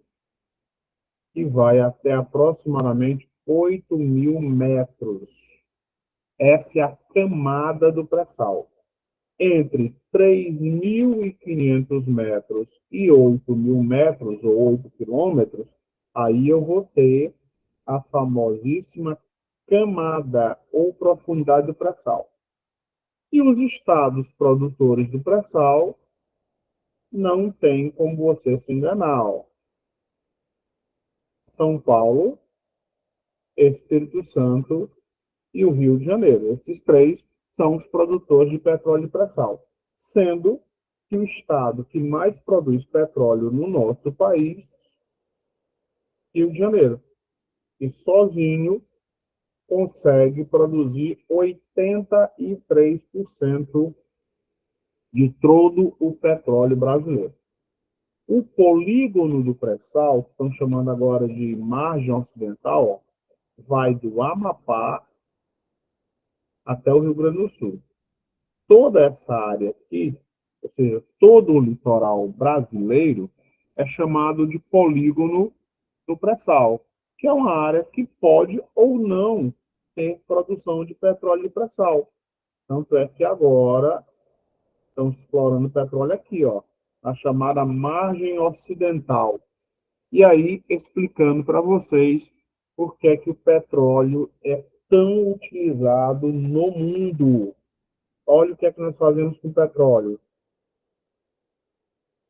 que vai até aproximadamente 8.000 metros. Essa é a camada do pré-sal. Entre 3.500 metros e 8.000 metros, ou 8 quilômetros, aí eu vou ter a famosíssima camada ou profundidade do pré-sal. E os estados produtores do pré-sal não tem como você se enganar. São Paulo, Espírito Santo e o Rio de Janeiro. Esses três são os produtores de petróleo e pré-sal. Sendo que o estado que mais produz petróleo no nosso país, Rio de Janeiro, e sozinho consegue produzir 83% de todo o petróleo brasileiro. O polígono do pré-sal, que estão chamando agora de margem ocidental, vai do Amapá até o Rio Grande do Sul. Toda essa área aqui, ou seja, todo o litoral brasileiro, é chamado de polígono do pré-sal, que é uma área que pode ou não ter produção de petróleo de pré-sal. Tanto é que agora estão explorando petróleo aqui, ó, na chamada margem ocidental. E aí, explicando para vocês por que é que o petróleo é tão utilizado no mundo. Olha o que é que nós fazemos com o petróleo.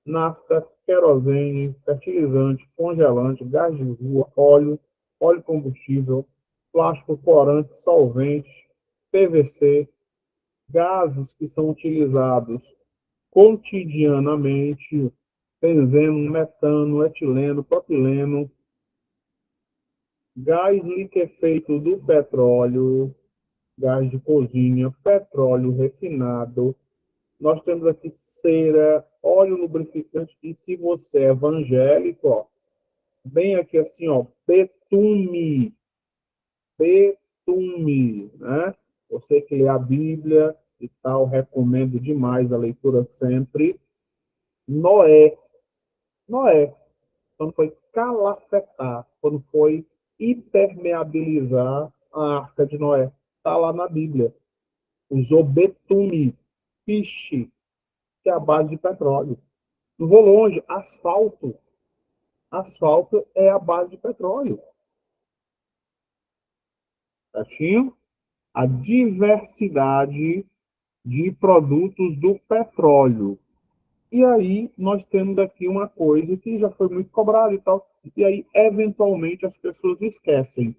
Nafta, querosene, fertilizante, congelante, gás de rua, óleo combustível, plástico corante, solvente, PVC, gases que são utilizados cotidianamente, benzeno, metano, etileno, propileno, gás liquefeito do petróleo, gás de cozinha, petróleo refinado. Nós temos aqui cera, óleo lubrificante, e se você é evangélico, ó, bem aqui assim, ó, betume, né? Você que lê a Bíblia, e tal, recomendo demais a leitura sempre. Noé. Noé, quando foi calafetar, quando foi impermeabilizar a Arca de Noé. Está lá na Bíblia. Usou betume, piche, que é a base de petróleo. Não vou longe, asfalto. Asfalto é a base de petróleo. Certinho? A diversidade de produtos do petróleo. E aí nós temos aqui uma coisa que já foi muito cobrada e tal, e aí eventualmente as pessoas esquecem,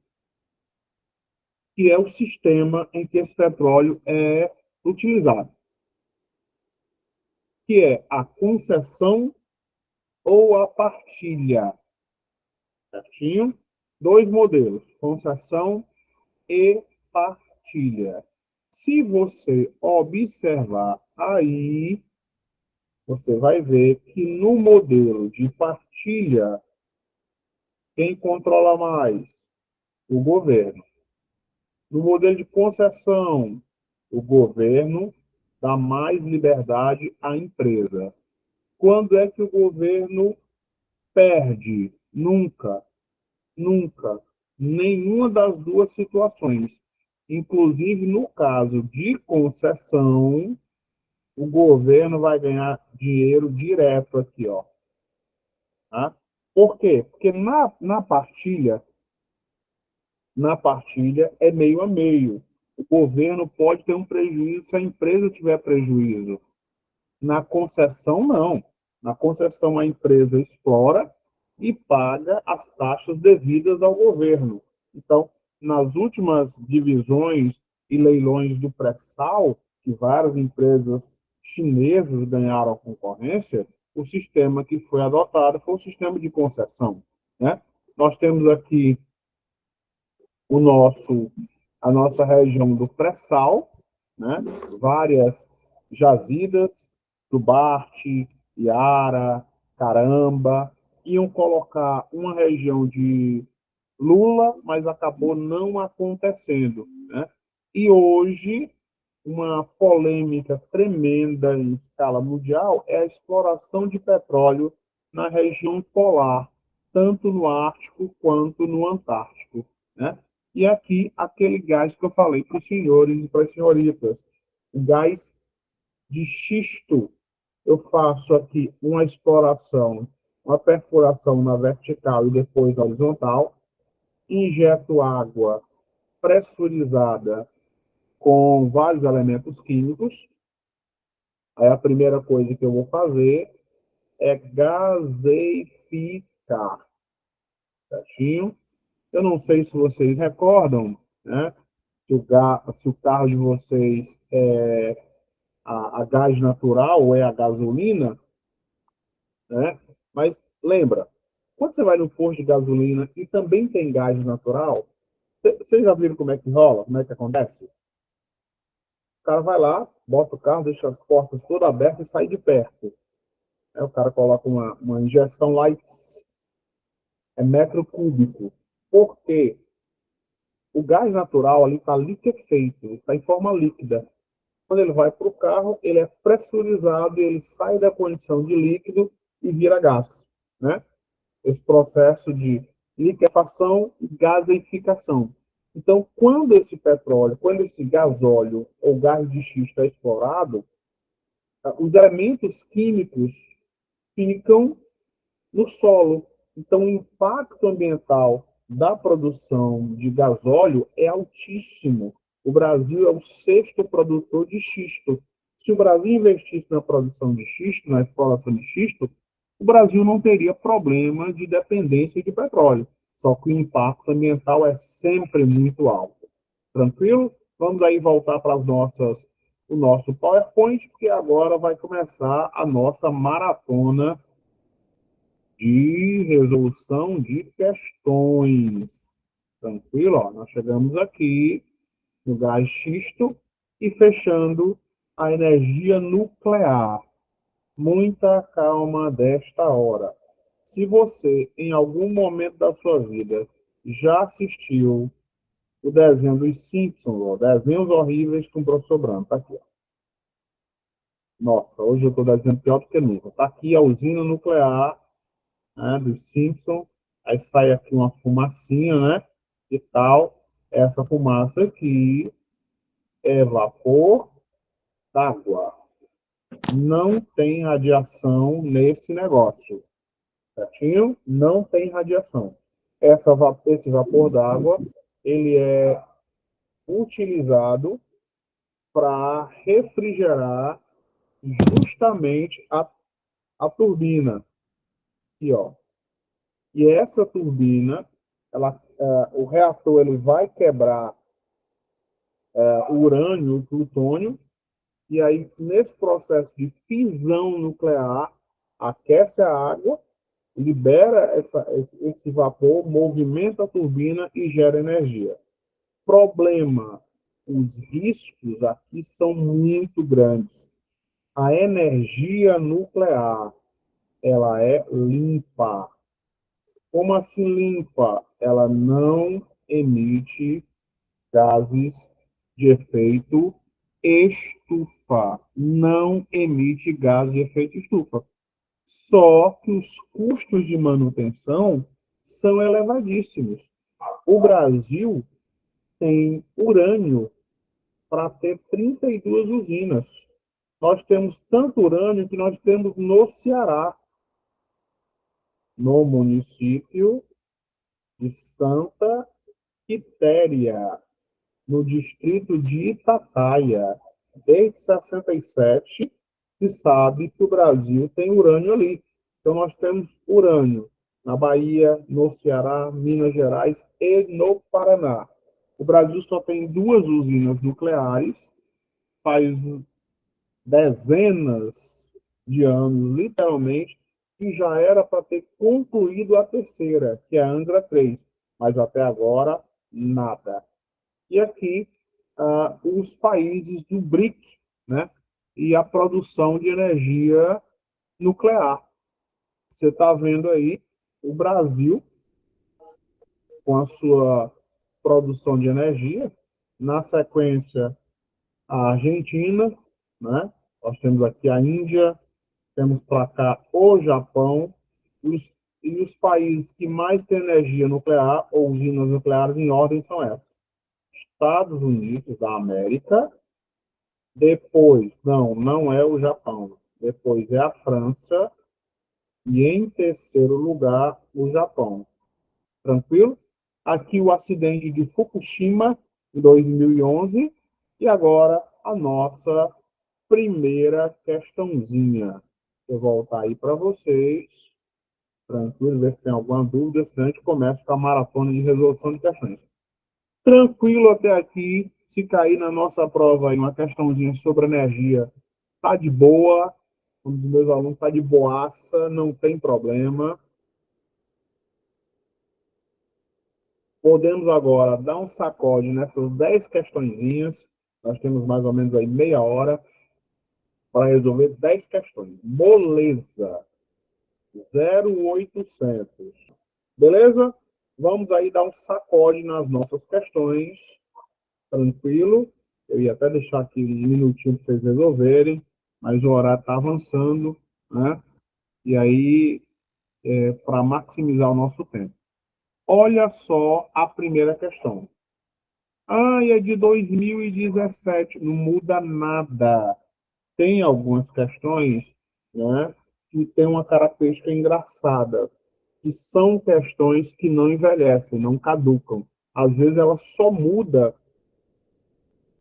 que é o sistema em que esse petróleo é utilizado, que é a concessão ou a partilha, certinho? Dois modelos, concessão e partilha. Se você observar aí, você vai ver que no modelo de partilha, quem controla mais? O governo. No modelo de concessão, o governo dá mais liberdade à empresa. Quando é que o governo perde? Nunca, nunca. Nenhuma das duas situações. Inclusive, no caso de concessão, o governo vai ganhar dinheiro direto aqui, ó. Tá? Por quê? Porque na partilha é meio a meio. O governo pode ter um prejuízo se a empresa tiver prejuízo. Na concessão, não. Na concessão, a empresa explora e paga as taxas devidas ao governo. Então, nas últimas divisões e leilões do pré-sal, que várias empresas chinesas ganharam a concorrência, o sistema que foi adotado foi o sistema de concessão. Né? Nós temos aqui o nosso, a nossa região do pré-sal, né? Várias jazidas, Jubarte, Iara, Caramba, iam colocar uma região de Lula, mas acabou não acontecendo, né? E hoje, uma polêmica tremenda em escala mundial é a exploração de petróleo na região polar, tanto no Ártico quanto no Antártico, né? E aqui, aquele gás que eu falei para os senhores e para as senhoritas, o gás de xisto. Eu faço aqui uma exploração, uma perfuração na vertical e depois na horizontal, injeto água pressurizada com vários elementos químicos. Aí a primeira coisa que eu vou fazer é gaseificar, certinho? Eu não sei se vocês recordam, né? Se o carro de vocês é a gás natural ou é a gasolina, né? Mas lembra, quando você vai no posto de gasolina e também tem gás natural, vocês já viram como é que rola, como é que acontece? O cara vai lá, bota o carro, deixa as portas todas abertas e sai de perto. Aí o cara coloca uma injeção lá e é metro cúbico. Por quê? O gás natural ali está liquefeito, está em forma líquida. Quando ele vai para o carro, ele é pressurizado e ele sai da condição de líquido e vira gás, né? Esse processo de liquefação e gaseificação. Então, quando esse petróleo, quando esse gasóleo ou gás de xisto é explorado, os elementos químicos ficam no solo. Então, o impacto ambiental da produção de gasóleo é altíssimo. O Brasil é o sexto produtor de xisto. Se o Brasil investisse na produção de xisto, na exploração de xisto, o Brasil não teria problema de dependência de petróleo. Só que o impacto ambiental é sempre muito alto. Tranquilo? Vamos aí voltar para o nosso PowerPoint, porque agora vai começar a nossa maratona de resolução de questões. Tranquilo? Ó, nós chegamos aqui no gás xisto e fechando a energia nuclear. Muita calma desta hora. Se você, em algum momento da sua vida, já assistiu o desenho dos Simpsons, ó, desenhos horríveis com o professor Branco, tá aqui, ó. Nossa, hoje eu estou dizendo pior do que nunca. Está aqui a usina nuclear, né, dos Simpsons, aí sai aqui uma fumacinha, né, e tal. Essa fumaça aqui é vapor d'água. Não tem radiação nesse negócio, certinho? Não tem radiação. Esse vapor d'água, ele é utilizado para refrigerar justamente a turbina. Aqui, ó. E essa turbina, o reator ele vai quebrar o urânio, o plutônio, e aí nesse processo de fissão nuclear, aquece a água, libera esse vapor, movimenta a turbina e gera energia. Problema, os riscos aqui são muito grandes. A energia nuclear, ela é limpa. Como assim limpa? Ela não emite gases de efeito estufa. Não emite gases de efeito estufa. Só que os custos de manutenção são elevadíssimos. O Brasil tem urânio para ter 32 usinas. Nós temos tanto urânio que nós temos no Ceará, no município de Santa Quitéria, no distrito de Itataia. Desde 67, se sabe que o Brasil tem urânio ali. Então, nós temos urânio na Bahia, no Ceará, Minas Gerais e no Paraná. O Brasil só tem duas usinas nucleares, faz dezenas de anos, literalmente, que já era para ter concluído a terceira, que é a Angra 3, mas até agora nada. E aqui os países do BRIC, né? E a produção de energia nuclear. Você está vendo aí o Brasil com a sua produção de energia, na sequência a Argentina, né? Nós temos aqui a Índia, temos para cá o Japão, e os países que mais têm energia nuclear ou usinas nucleares em ordem são essas: Estados Unidos da América, depois, não é o Japão, depois é a França, e em terceiro lugar, o Japão. Tranquilo? Aqui o acidente de Fukushima, em 2011, e agora a nossa primeira questãozinha. Vou voltar aí para vocês, tranquilo, ver se tem alguma dúvida, senão a gente começa com a maratona de resolução de questões. Tranquilo até aqui, se cair na nossa prova aí uma questãozinha sobre energia, tá de boa, um dos meus alunos tá de boaça, não tem problema. Podemos agora dar um sacode nessas 10 questõezinhas. Nós temos mais ou menos aí meia hora para resolver 10 questões. Moleza. 0800. Beleza? Vamos aí dar um sacode nas nossas questões. Tranquilo? Eu ia até deixar aqui um minutinho para vocês resolverem, mas o horário está avançando, né? E aí, para maximizar o nosso tempo. Olha só a primeira questão. É de 2017, não muda nada. Tem algumas questões, né, que têm uma característica engraçada, que são questões que não envelhecem, não caducam. Às vezes ela só muda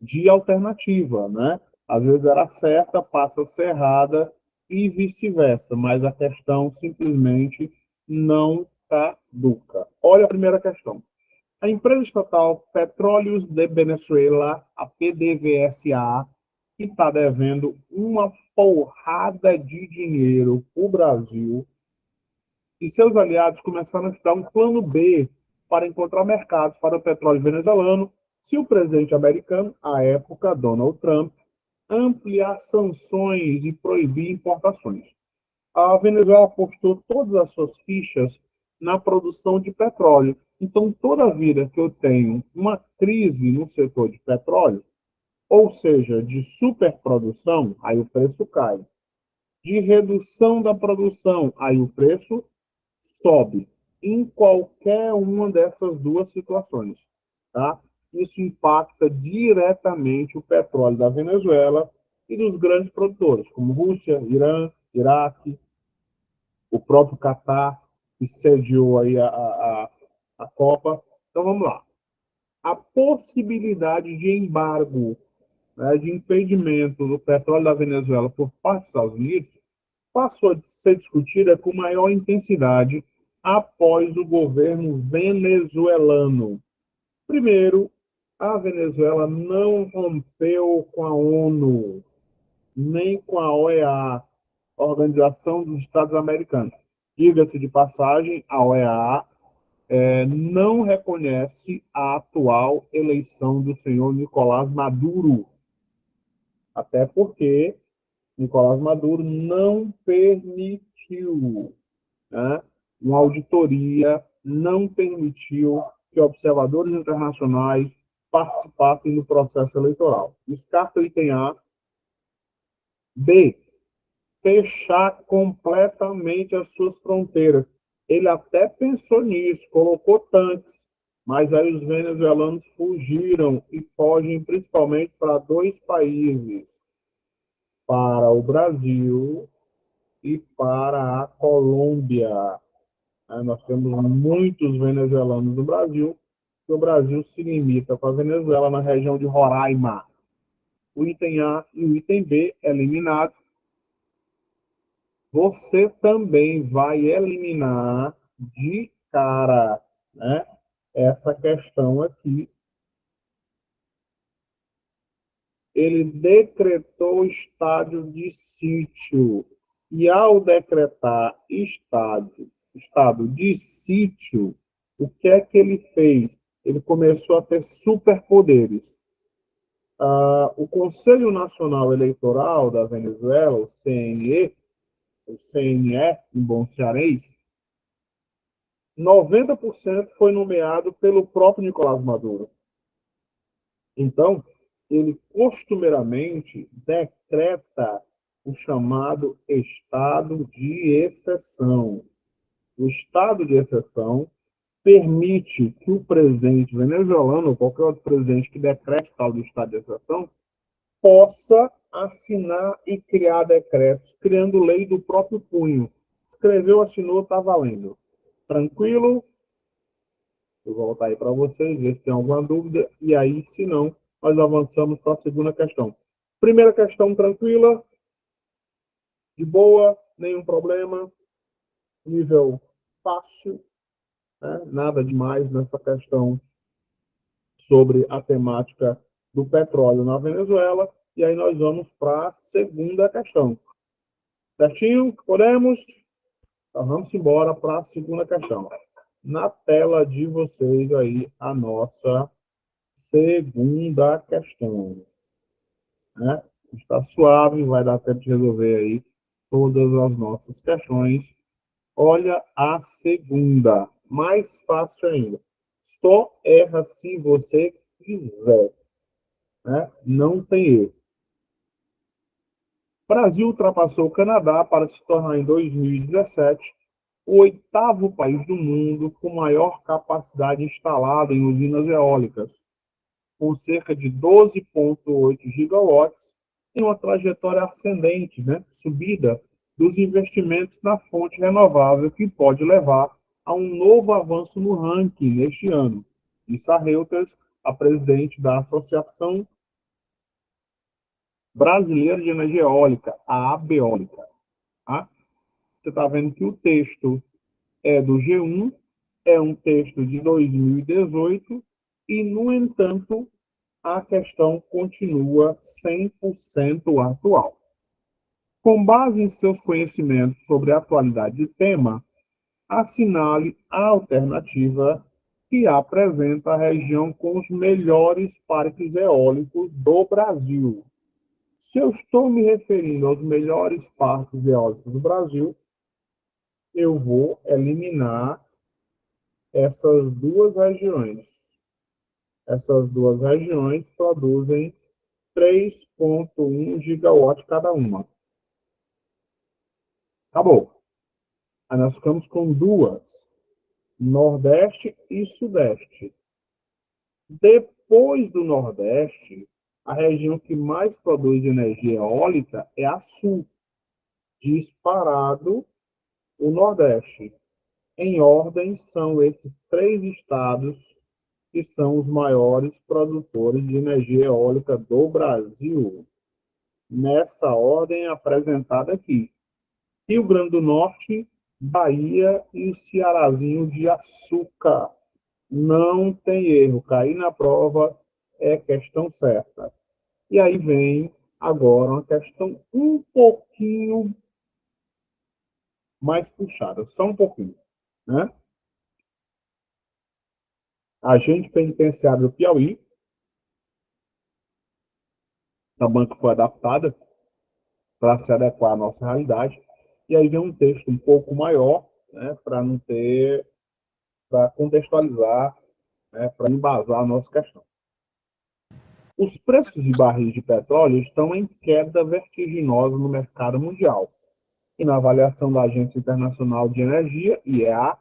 de alternativa, né? Às vezes era certa, passa a ser errada e vice-versa, mas a questão simplesmente não caduca. Olha a primeira questão. A empresa estatal Petróleos de Venezuela, a PDVSA, que está devendo uma porrada de dinheiro para o Brasil, e seus aliados começaram a estudar um plano B para encontrar mercados para o petróleo venezuelano se o presidente americano, à época Donald Trump, ampliar sanções e proibir importações. A Venezuela apostou todas as suas fichas na produção de petróleo. Então, toda vida que eu tenho uma crise no setor de petróleo, Ou seja, de superprodução, aí o preço cai. De redução da produção, aí o preço sobe. Em qualquer uma dessas duas situações, tá? Isso impacta diretamente o petróleo da Venezuela e dos grandes produtores, como Rússia, Irã, Iraque, o próprio Catar, que sediou aí a Copa. Então vamos lá. A possibilidade de embargo, né, de impedimento do petróleo da Venezuela por parte dos Estados Unidos passou a ser discutida com maior intensidade após o governo venezuelano. Primeiro, a Venezuela não rompeu com a ONU, nem com a OEA, Organização dos Estados Americanos. Diga-se de passagem, a OEA não reconhece a atual eleição do senhor Nicolás Maduro, até porque Nicolás Maduro não permitiu, né, uma auditoria, não permitiu que observadores internacionais participassem do processo eleitoral. Descarta o item A. B. Fechar completamente as suas fronteiras. Ele até pensou nisso, colocou tanques, mas aí os venezuelanos fugiram e fogem principalmente para dois países, para o Brasil e para a Colômbia. Nós temos muitos venezuelanos no Brasil, e o Brasil se limita com a Venezuela na região de Roraima. O item A e o item B eliminados. Você também vai eliminar de cara, né, essa questão aqui. Ele decretou estado de sítio. E ao decretar estado de sítio, o que é que ele fez? Ele começou a ter superpoderes. O Conselho Nacional Eleitoral da Venezuela, o CNE, em bom cearense, 90% foi nomeado pelo próprio Nicolás Maduro. Então, ele costumeiramente decreta o chamado estado de exceção. O estado de exceção permite que o presidente venezuelano, ou qualquer outro presidente que decrete tal do estado de exceção, possa assinar e criar decretos, criando lei do próprio punho. Escreveu, assinou, está valendo. Tranquilo? Eu vou voltar aí para vocês, ver se tem alguma dúvida, e aí, se não, nós avançamos para a segunda questão. Primeira questão tranquila, de boa, nenhum problema, nível fácil, né? Nada demais nessa questão sobre a temática do petróleo na Venezuela. E aí nós vamos para a segunda questão. Certinho? Podemos? Então vamos embora para a segunda questão. Na tela de vocês aí a nossa segunda questão. Né? Está suave, vai dar tempo de resolver aí todas as nossas questões. Olha a segunda, mais fácil ainda. Só erra se você quiser, né? Não tem erro. O Brasil ultrapassou o Canadá para se tornar em 2017 o oitavo país do mundo com maior capacidade instalada em usinas eólicas, com cerca de 12,8 gigawatts, em uma trajetória ascendente, né, subida dos investimentos na fonte renovável, que pode levar a um novo avanço no ranking neste ano. Disse a Reuters, a presidente da Associação Brasileira de Energia Eólica, a ABEÓlica. Tá? Você está vendo que o texto é do G1, é um texto de 2018, e, no entanto, a questão continua 100% atual. Com base em seus conhecimentos sobre a atualidade do tema, assinale a alternativa que apresenta a região com os melhores parques eólicos do Brasil. Se eu estou me referindo aos melhores parques eólicos do Brasil, eu vou eliminar essas duas regiões. Essas duas regiões produzem 3,1 gigawatts cada uma. Acabou. Aí nós ficamos com duas, Nordeste e Sudeste. Depois do Nordeste, a região que mais produz energia eólica é a Sul, disparado o Nordeste. Em ordem, são esses três estados que são os maiores produtores de energia eólica do Brasil, nessa ordem apresentada aqui. Rio Grande do Norte, Bahia e o Cearazinho de Açúcar. Não tem erro, cair na prova é questão certa. E aí vem agora uma questão um pouquinho mais puxada, só um pouquinho, né? Agente penitenciário do Piauí, a banca foi adaptada para se adequar à nossa realidade. E aí vem um texto um pouco maior, né, para não ter, para contextualizar, né, para embasar a nossa questão. Os preços de barris de petróleo estão em queda vertiginosa no mercado mundial. E na avaliação da Agência Internacional de Energia, IEA,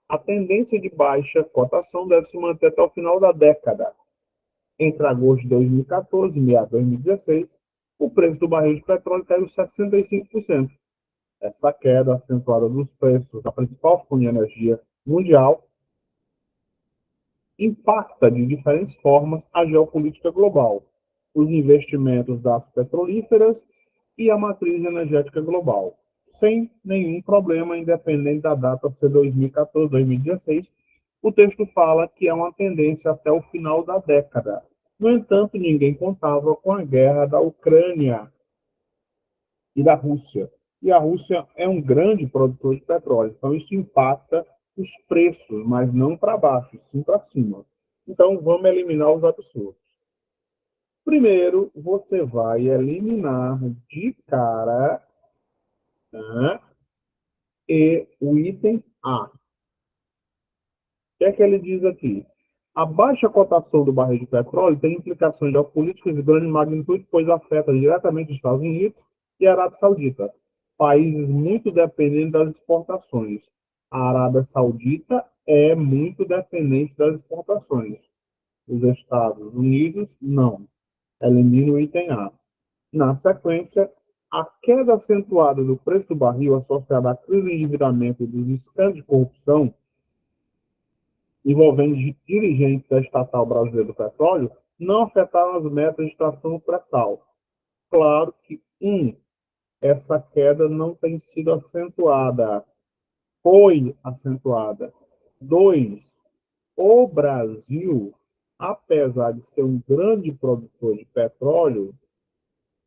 a tendência de baixa cotação deve se manter até o final da década. Entre agosto de 2014 e meados de 2016, o preço do barril de petróleo caiu 65%. Essa queda acentuada dos preços da principal fonte de energia mundial impacta de diferentes formas a geopolítica global, os investimentos das petrolíferas e a matriz energética global, sem nenhum problema, independente da data ser 2014, 2016. O texto fala que é uma tendência até o final da década. No entanto, ninguém contava com a guerra da Ucrânia e da Rússia. E a Rússia é um grande produtor de petróleo, então isso impacta os preços, mas não para baixo, sim para cima. Então vamos eliminar os absurdos. Primeiro, você vai eliminar de cara, né, o item A. O que é que ele diz aqui? A baixa cotação do barril de petróleo tem implicações geopolíticas de grande magnitude, pois afeta diretamente os Estados Unidos e a Arábia Saudita, países muito dependentes das exportações. A Arábia Saudita é muito dependente das exportações. Os Estados Unidos, não. Elimina o item A. Na sequência, a queda acentuada do preço do barril associada à crise de endividamento e dos escândalos de corrupção envolvendo dirigentes da estatal brasileira do petróleo não afetaram as metas de extração do pré-sal. Claro que, essa queda não tem sido acentuada, foi acentuada. 2, o Brasil, apesar de ser um grande produtor de petróleo,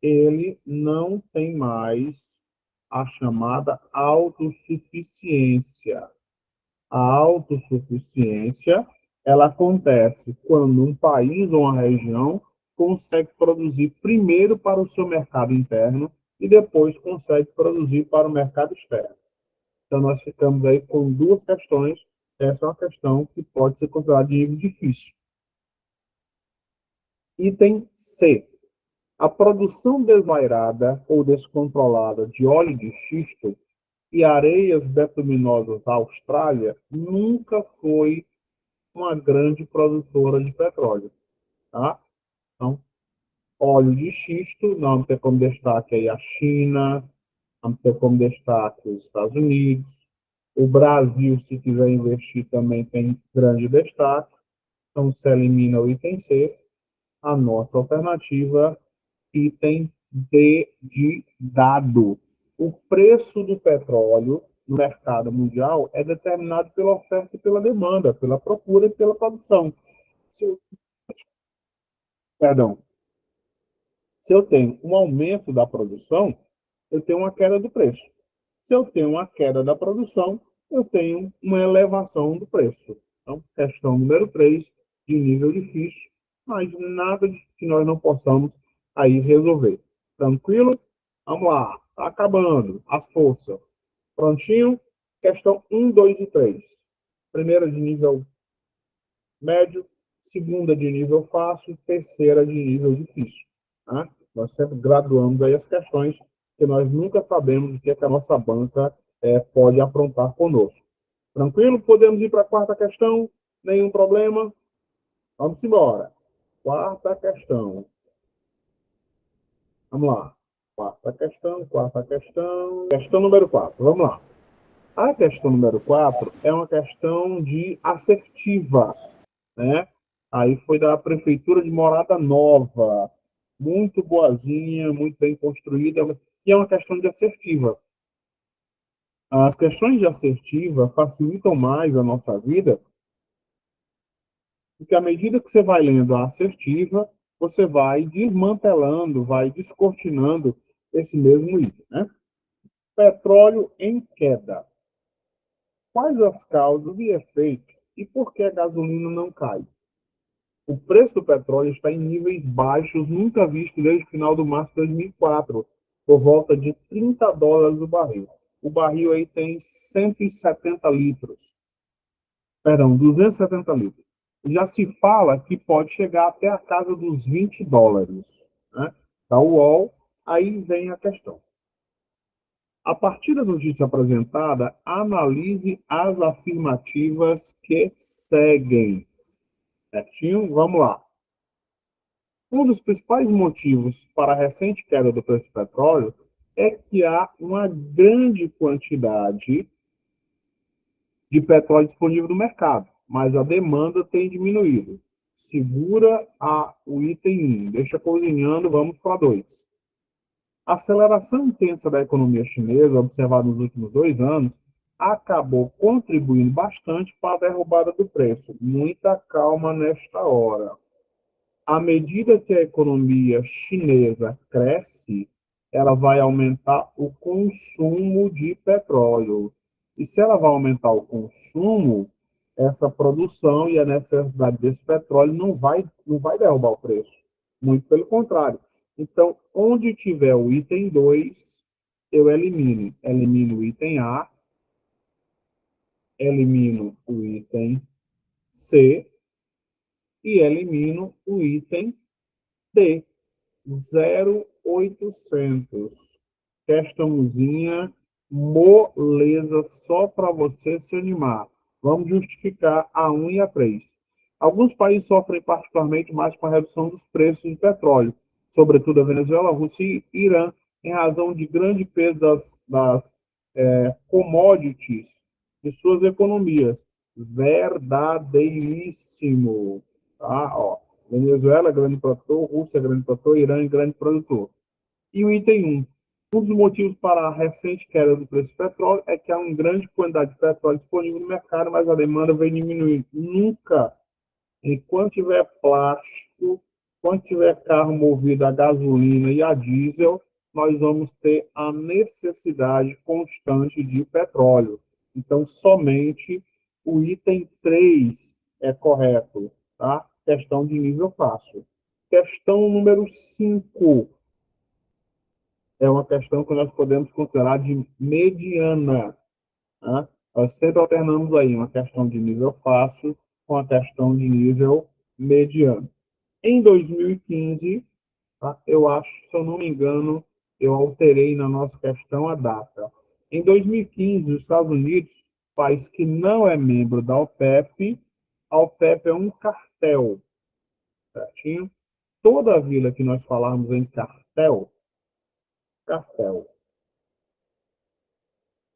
ele não tem mais a chamada autossuficiência. A autossuficiência, ela acontece quando um país ou uma região consegue produzir primeiro para o seu mercado interno e depois consegue produzir para o mercado externo. Então, nós ficamos aí com duas questões. Essa é uma questão que pode ser considerada de nível difícil. Item C. A produção desvairada ou descontrolada de óleo de xisto e areias betuminosas da Austrália nunca foi uma grande produtora de petróleo. Tá? Então, óleo de xisto, não tem como destaque aí a China, não tem como destaque os Estados Unidos. O Brasil, se quiser investir, também tem grande destaque. Então, se elimina o item C. A nossa alternativa, item D de dado. O preço do petróleo no mercado mundial é determinado pela oferta e pela demanda, pela procura e pela produção. Se eu, perdão, se eu tenho um aumento da produção, eu tenho uma queda do preço. Se eu tenho uma queda da produção, eu tenho uma elevação do preço. Então, questão número 3, de nível difícil, mas nada que nós não possamos aí resolver. Tranquilo? Vamos lá. Está acabando. As forças. Prontinho? Questão 1, 2 e 3. Primeira de nível médio, segunda de nível fácil, terceira de nível difícil. Né? Nós sempre graduamos aí as questões, que nós nunca sabemos o que, é que a nossa banca pode aprontar conosco. Tranquilo? Podemos ir para a quarta questão? Nenhum problema? Vamos embora. Quarta questão. Vamos lá. Quarta questão, quarta questão. Questão número 4. Vamos lá. A questão número 4 é uma questão de assertiva, né? Aí foi da Prefeitura de Morada Nova. Muito boazinha, muito bem construída. E é uma questão de assertiva. As questões de assertiva facilitam mais a nossa vida, porque à medida que você vai lendo a assertiva, você vai desmantelando, vai descortinando esse mesmo item, né? Petróleo em queda. Quais as causas e efeitos e por que a gasolina não cai? O preço do petróleo está em níveis baixos nunca vistos desde o final do março de 2004, por volta de $30 o barril. O barril aí tem 170 litros, perdão, 270 litros. Já se fala que pode chegar até a casa dos $20, né? Da UOL, aí vem a questão. A partir da notícia apresentada, analise as afirmativas que seguem. Certinho? Vamos lá. Um dos principais motivos para a recente queda do preço do petróleo é que há uma grande quantidade de petróleo disponível no mercado, mas a demanda tem diminuído. Segura o item 1, deixa cozinhando, vamos para 2. A aceleração intensa da economia chinesa, observada nos últimos 2 anos, acabou contribuindo bastante para a derrubada do preço. Muita calma nesta hora. À medida que a economia chinesa cresce, ela vai aumentar o consumo de petróleo. E se ela vai aumentar o consumo, essa produção e a necessidade desse petróleo não vai derrubar o preço. Muito pelo contrário. Então, onde tiver o item 2, eu elimino. Elimino o item A, elimino o item C e elimino o item D. 0800. Questãozinha moleza só para você se animar. Vamos justificar a 1 e a 3. Alguns países sofrem particularmente mais com a redução dos preços do petróleo, sobretudo a Venezuela, a Rússia e Irã, em razão de grande peso das commodities de suas economias. Verdadeiríssimo. Tá? Ó, Venezuela, grande produtor, Rússia, grande produtor, Irã, grande produtor. E o item 1. Um dos motivos para a recente queda do preço do petróleo é que há uma grande quantidade de petróleo disponível no mercado, mas a demanda vem diminuindo. Nunca, enquanto tiver plástico, enquanto tiver carro movido a gasolina e a diesel, nós vamos ter a necessidade constante de petróleo. Então, somente o item 3 é correto, tá? Questão de nível fácil. Questão número 5 é uma questão que nós podemos considerar de mediana. Né? Nós sempre alternamos aí uma questão de nível fácil com a questão de nível mediano. Em 2015, tá? Eu acho, se eu não me engano, eu alterei na nossa questão a data. Em 2015, os Estados Unidos, país que não é membro da OPEP, a OPEP é um cartel, certinho? Toda vila que nós falarmos em cartel, cartel,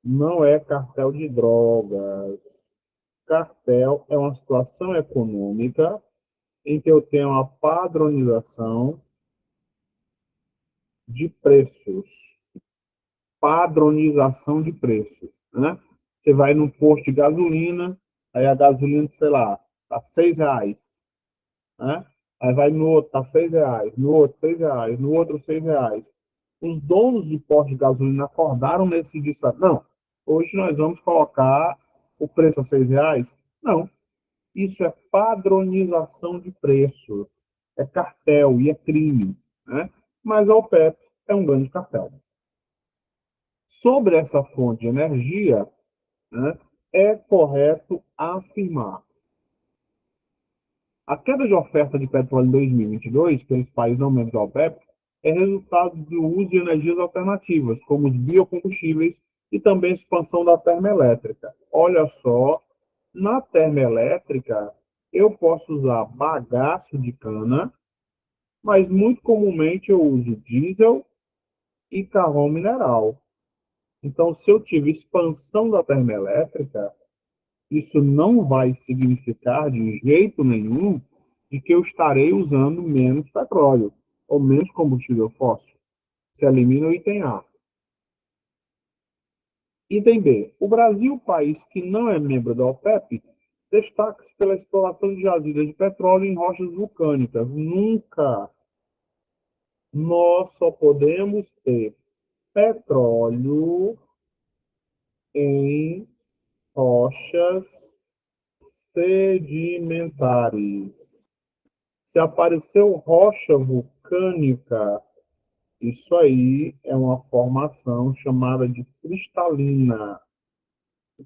não é cartel de drogas. Cartel é uma situação econômica em que eu tenho uma padronização de preços. Padronização de preços, né? Você vai no posto de gasolina, aí a gasolina, sei lá, tá R$ 6, né? Aí vai no outro, tá R$ 6, no outro R$ 6, no outro R$ 6. Os donos de postos de gasolina acordaram nesse dia, não, hoje nós vamos colocar o preço a R$ 6? Não, isso é padronização de preços, é cartel e é crime, né? Mas a OPEP é um grande cartel. Sobre essa fonte de energia, né, é correto afirmar a queda de oferta de petróleo em 2022, pelos países não membros da OPEP, é resultado do uso de energias alternativas, como os biocombustíveis e também a expansão da termoelétrica. Olha só, na termoelétrica, eu posso usar bagaço de cana, mas muito comumente eu uso diesel e carvão mineral. Então, se eu tiver expansão da termoelétrica, isso não vai significar de jeito nenhum de que eu estarei usando menos petróleo ou menos combustível fóssil. Se elimina o item A. Item B. O Brasil, país que não é membro da OPEP, destaca-se pela exploração de jazidas de petróleo em rochas vulcânicas. Nunca nós só podemos ter petróleo em rochas sedimentares. Se apareceu rocha vulcânica, isso aí é uma formação chamada de cristalina,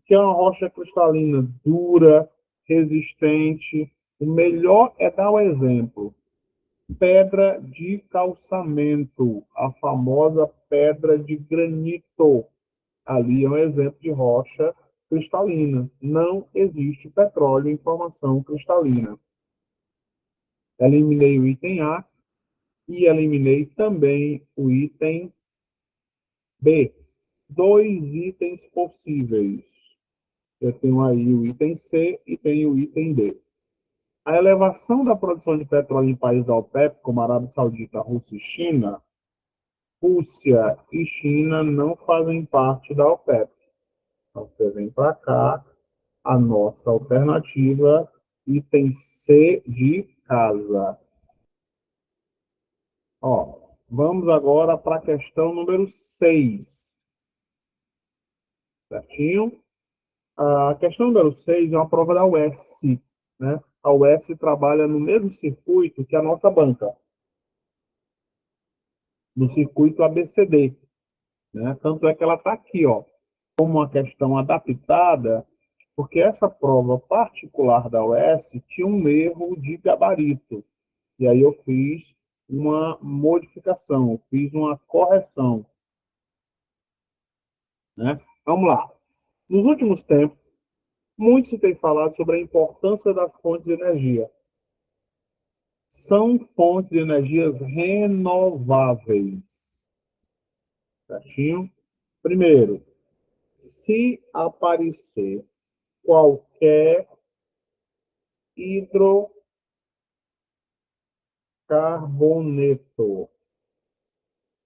que é uma rocha cristalina dura, resistente. O melhor é dar o exemplo. Pedra de calçamento, a famosa pedra de granito. Ali é um exemplo de rocha cristalina. Não existe petróleo em formação cristalina. Eliminei o item A e eliminei também o item B. Dois itens possíveis. Eu tenho aí o item C e tenho o item D. A elevação da produção de petróleo em países da OPEP, como Arábia Saudita, Rússia e China, Rússia e China não fazem parte da OPEP. Então, você vem para cá, a nossa alternativa, item C de casa. Ó, vamos agora para a questão número 6, certinho? A questão número 6 é uma prova da UES, né? A UES trabalha no mesmo circuito que a nossa banca, no circuito ABCD, né? Tanto é que ela está aqui, ó, como uma questão adaptada, porque essa prova particular da UES tinha um erro de gabarito. E aí eu fiz uma modificação, fiz uma correção, né? Vamos lá. Nos últimos tempos, muito se tem falado sobre a importância das fontes de energia. São fontes de energias renováveis, certinho? Primeiro, se aparecer qualquer hidrocarboneto,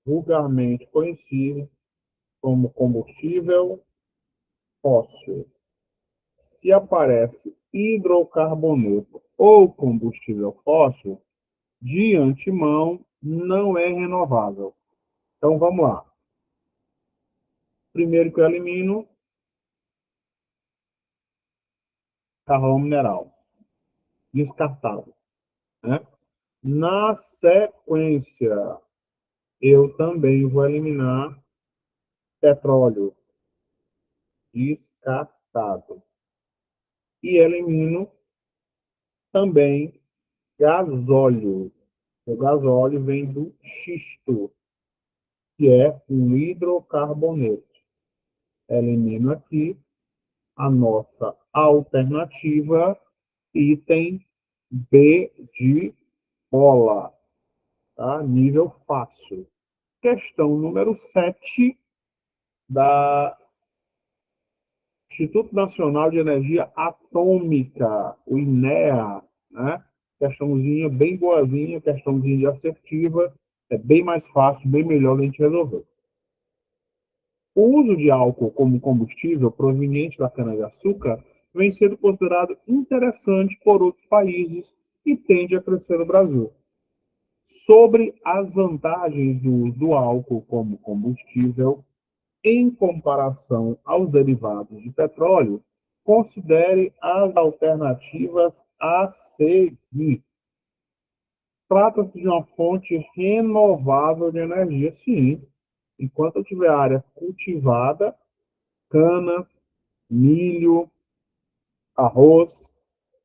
vulgarmente conhecido como combustível fóssil, se aparece hidrocarboneto ou combustível fóssil, de antemão não é renovável. Então vamos lá. Primeiro que eu elimino, carvão mineral, descartado, né? Na sequência, eu também vou eliminar petróleo, descartado. E elimino também gasóleo. O gasóleo vem do xisto, que é um hidrocarboneto. Elimino aqui a nossa alternativa, item B de bola, tá? Nível fácil. Questão número 7 da Instituto Nacional de Energia Atômica, o INEA, né? Questãozinha bem boazinha, questãozinha assertiva, é bem mais fácil, bem melhor a gente resolver. O uso de álcool como combustível proveniente da cana-de-açúcar vem sendo considerado interessante por outros países e tende a crescer no Brasil. Sobre as vantagens do uso do álcool como combustível, em comparação aos derivados de petróleo, considere as alternativas a seguir. Trata-se de uma fonte renovável de energia, sim. Enquanto eu tiver área cultivada, cana, milho, arroz,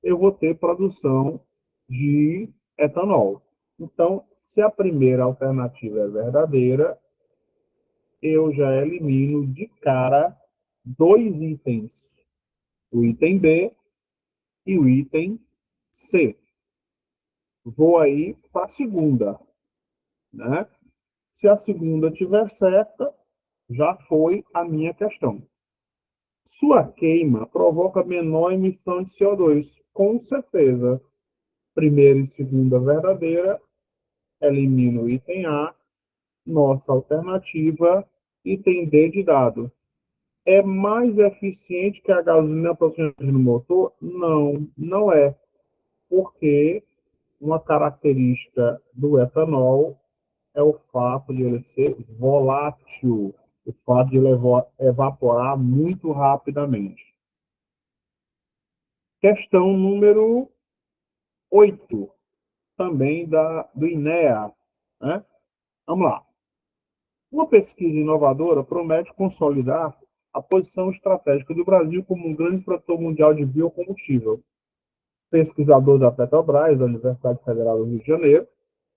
eu vou ter produção de etanol. Então, se a primeira alternativa é verdadeira, eu já elimino de cara dois itens, o item B e o item C. Vou aí para a segunda, né? Se a segunda tiver certa, já foi a minha questão. Sua queima provoca menor emissão de CO2, com certeza. Primeira e segunda verdadeira, elimino o item A, nossa alternativa, item D de dado. É mais eficiente que a gasolina procedente no motor? Não, não é. Porque uma característica do etanol é o fato de ele ser volátil, o fato de ele evaporar muito rapidamente. Questão número 8, também do INEA. Né? Vamos lá. Uma pesquisa inovadora promete consolidar a posição estratégica do Brasil como um grande produtor mundial de biocombustível. Pesquisadores da Petrobras, da Universidade Federal do Rio de Janeiro,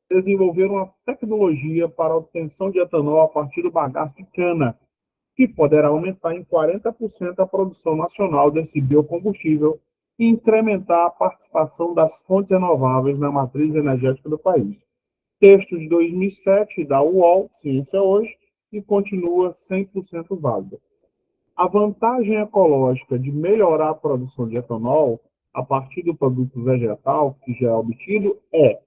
desenvolveram uma tecnologia para a obtenção de etanol a partir do bagaço de cana, que poderá aumentar em 40% a produção nacional desse biocombustível e incrementar a participação das fontes renováveis na matriz energética do país. Texto de 2007 da UOL, Ciência Hoje, e continua 100% válido. A vantagem ecológica de melhorar a produção de etanol a partir do produto vegetal que já é obtido é: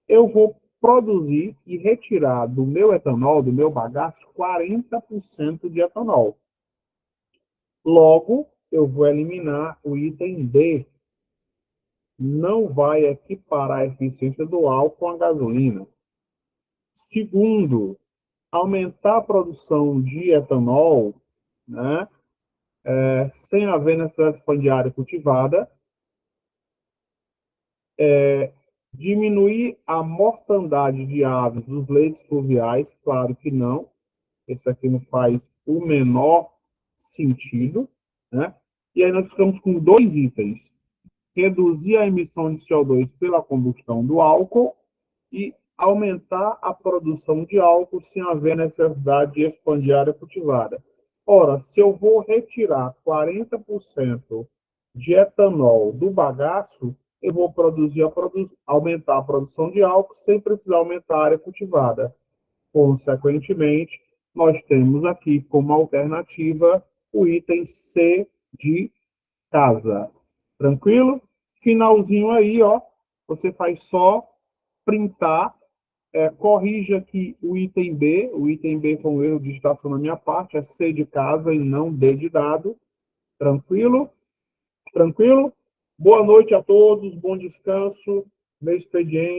eu vou produzir e retirar do meu etanol, do meu bagaço, 40% de etanol. Logo, eu vou eliminar o item D. Não vai equiparar a eficiência do álcool com a gasolina. Segundo, aumentar a produção de etanol, né, sem haver necessidade de expandir área cultivada, diminuir a mortandade de aves dos leitos fluviais, claro que não, esse aqui não faz o menor sentido, né? E aí nós ficamos com dois itens: reduzir a emissão de CO2 pela combustão do álcool e aumentar a produção de álcool sem haver necessidade de expandir a área cultivada. Ora, se eu vou retirar 40% de etanol do bagaço, eu vou aumentar a produção de álcool sem precisar aumentar a área cultivada. Consequentemente, nós temos aqui como alternativa o item C de casa. Tranquilo? Finalzinho aí, ó, você faz só printar, corrija aqui o item B com erro de digitação na minha parte, é C de casa e não D de dado. Tranquilo? Tranquilo? Boa noite a todos, bom descanso, meu expediente.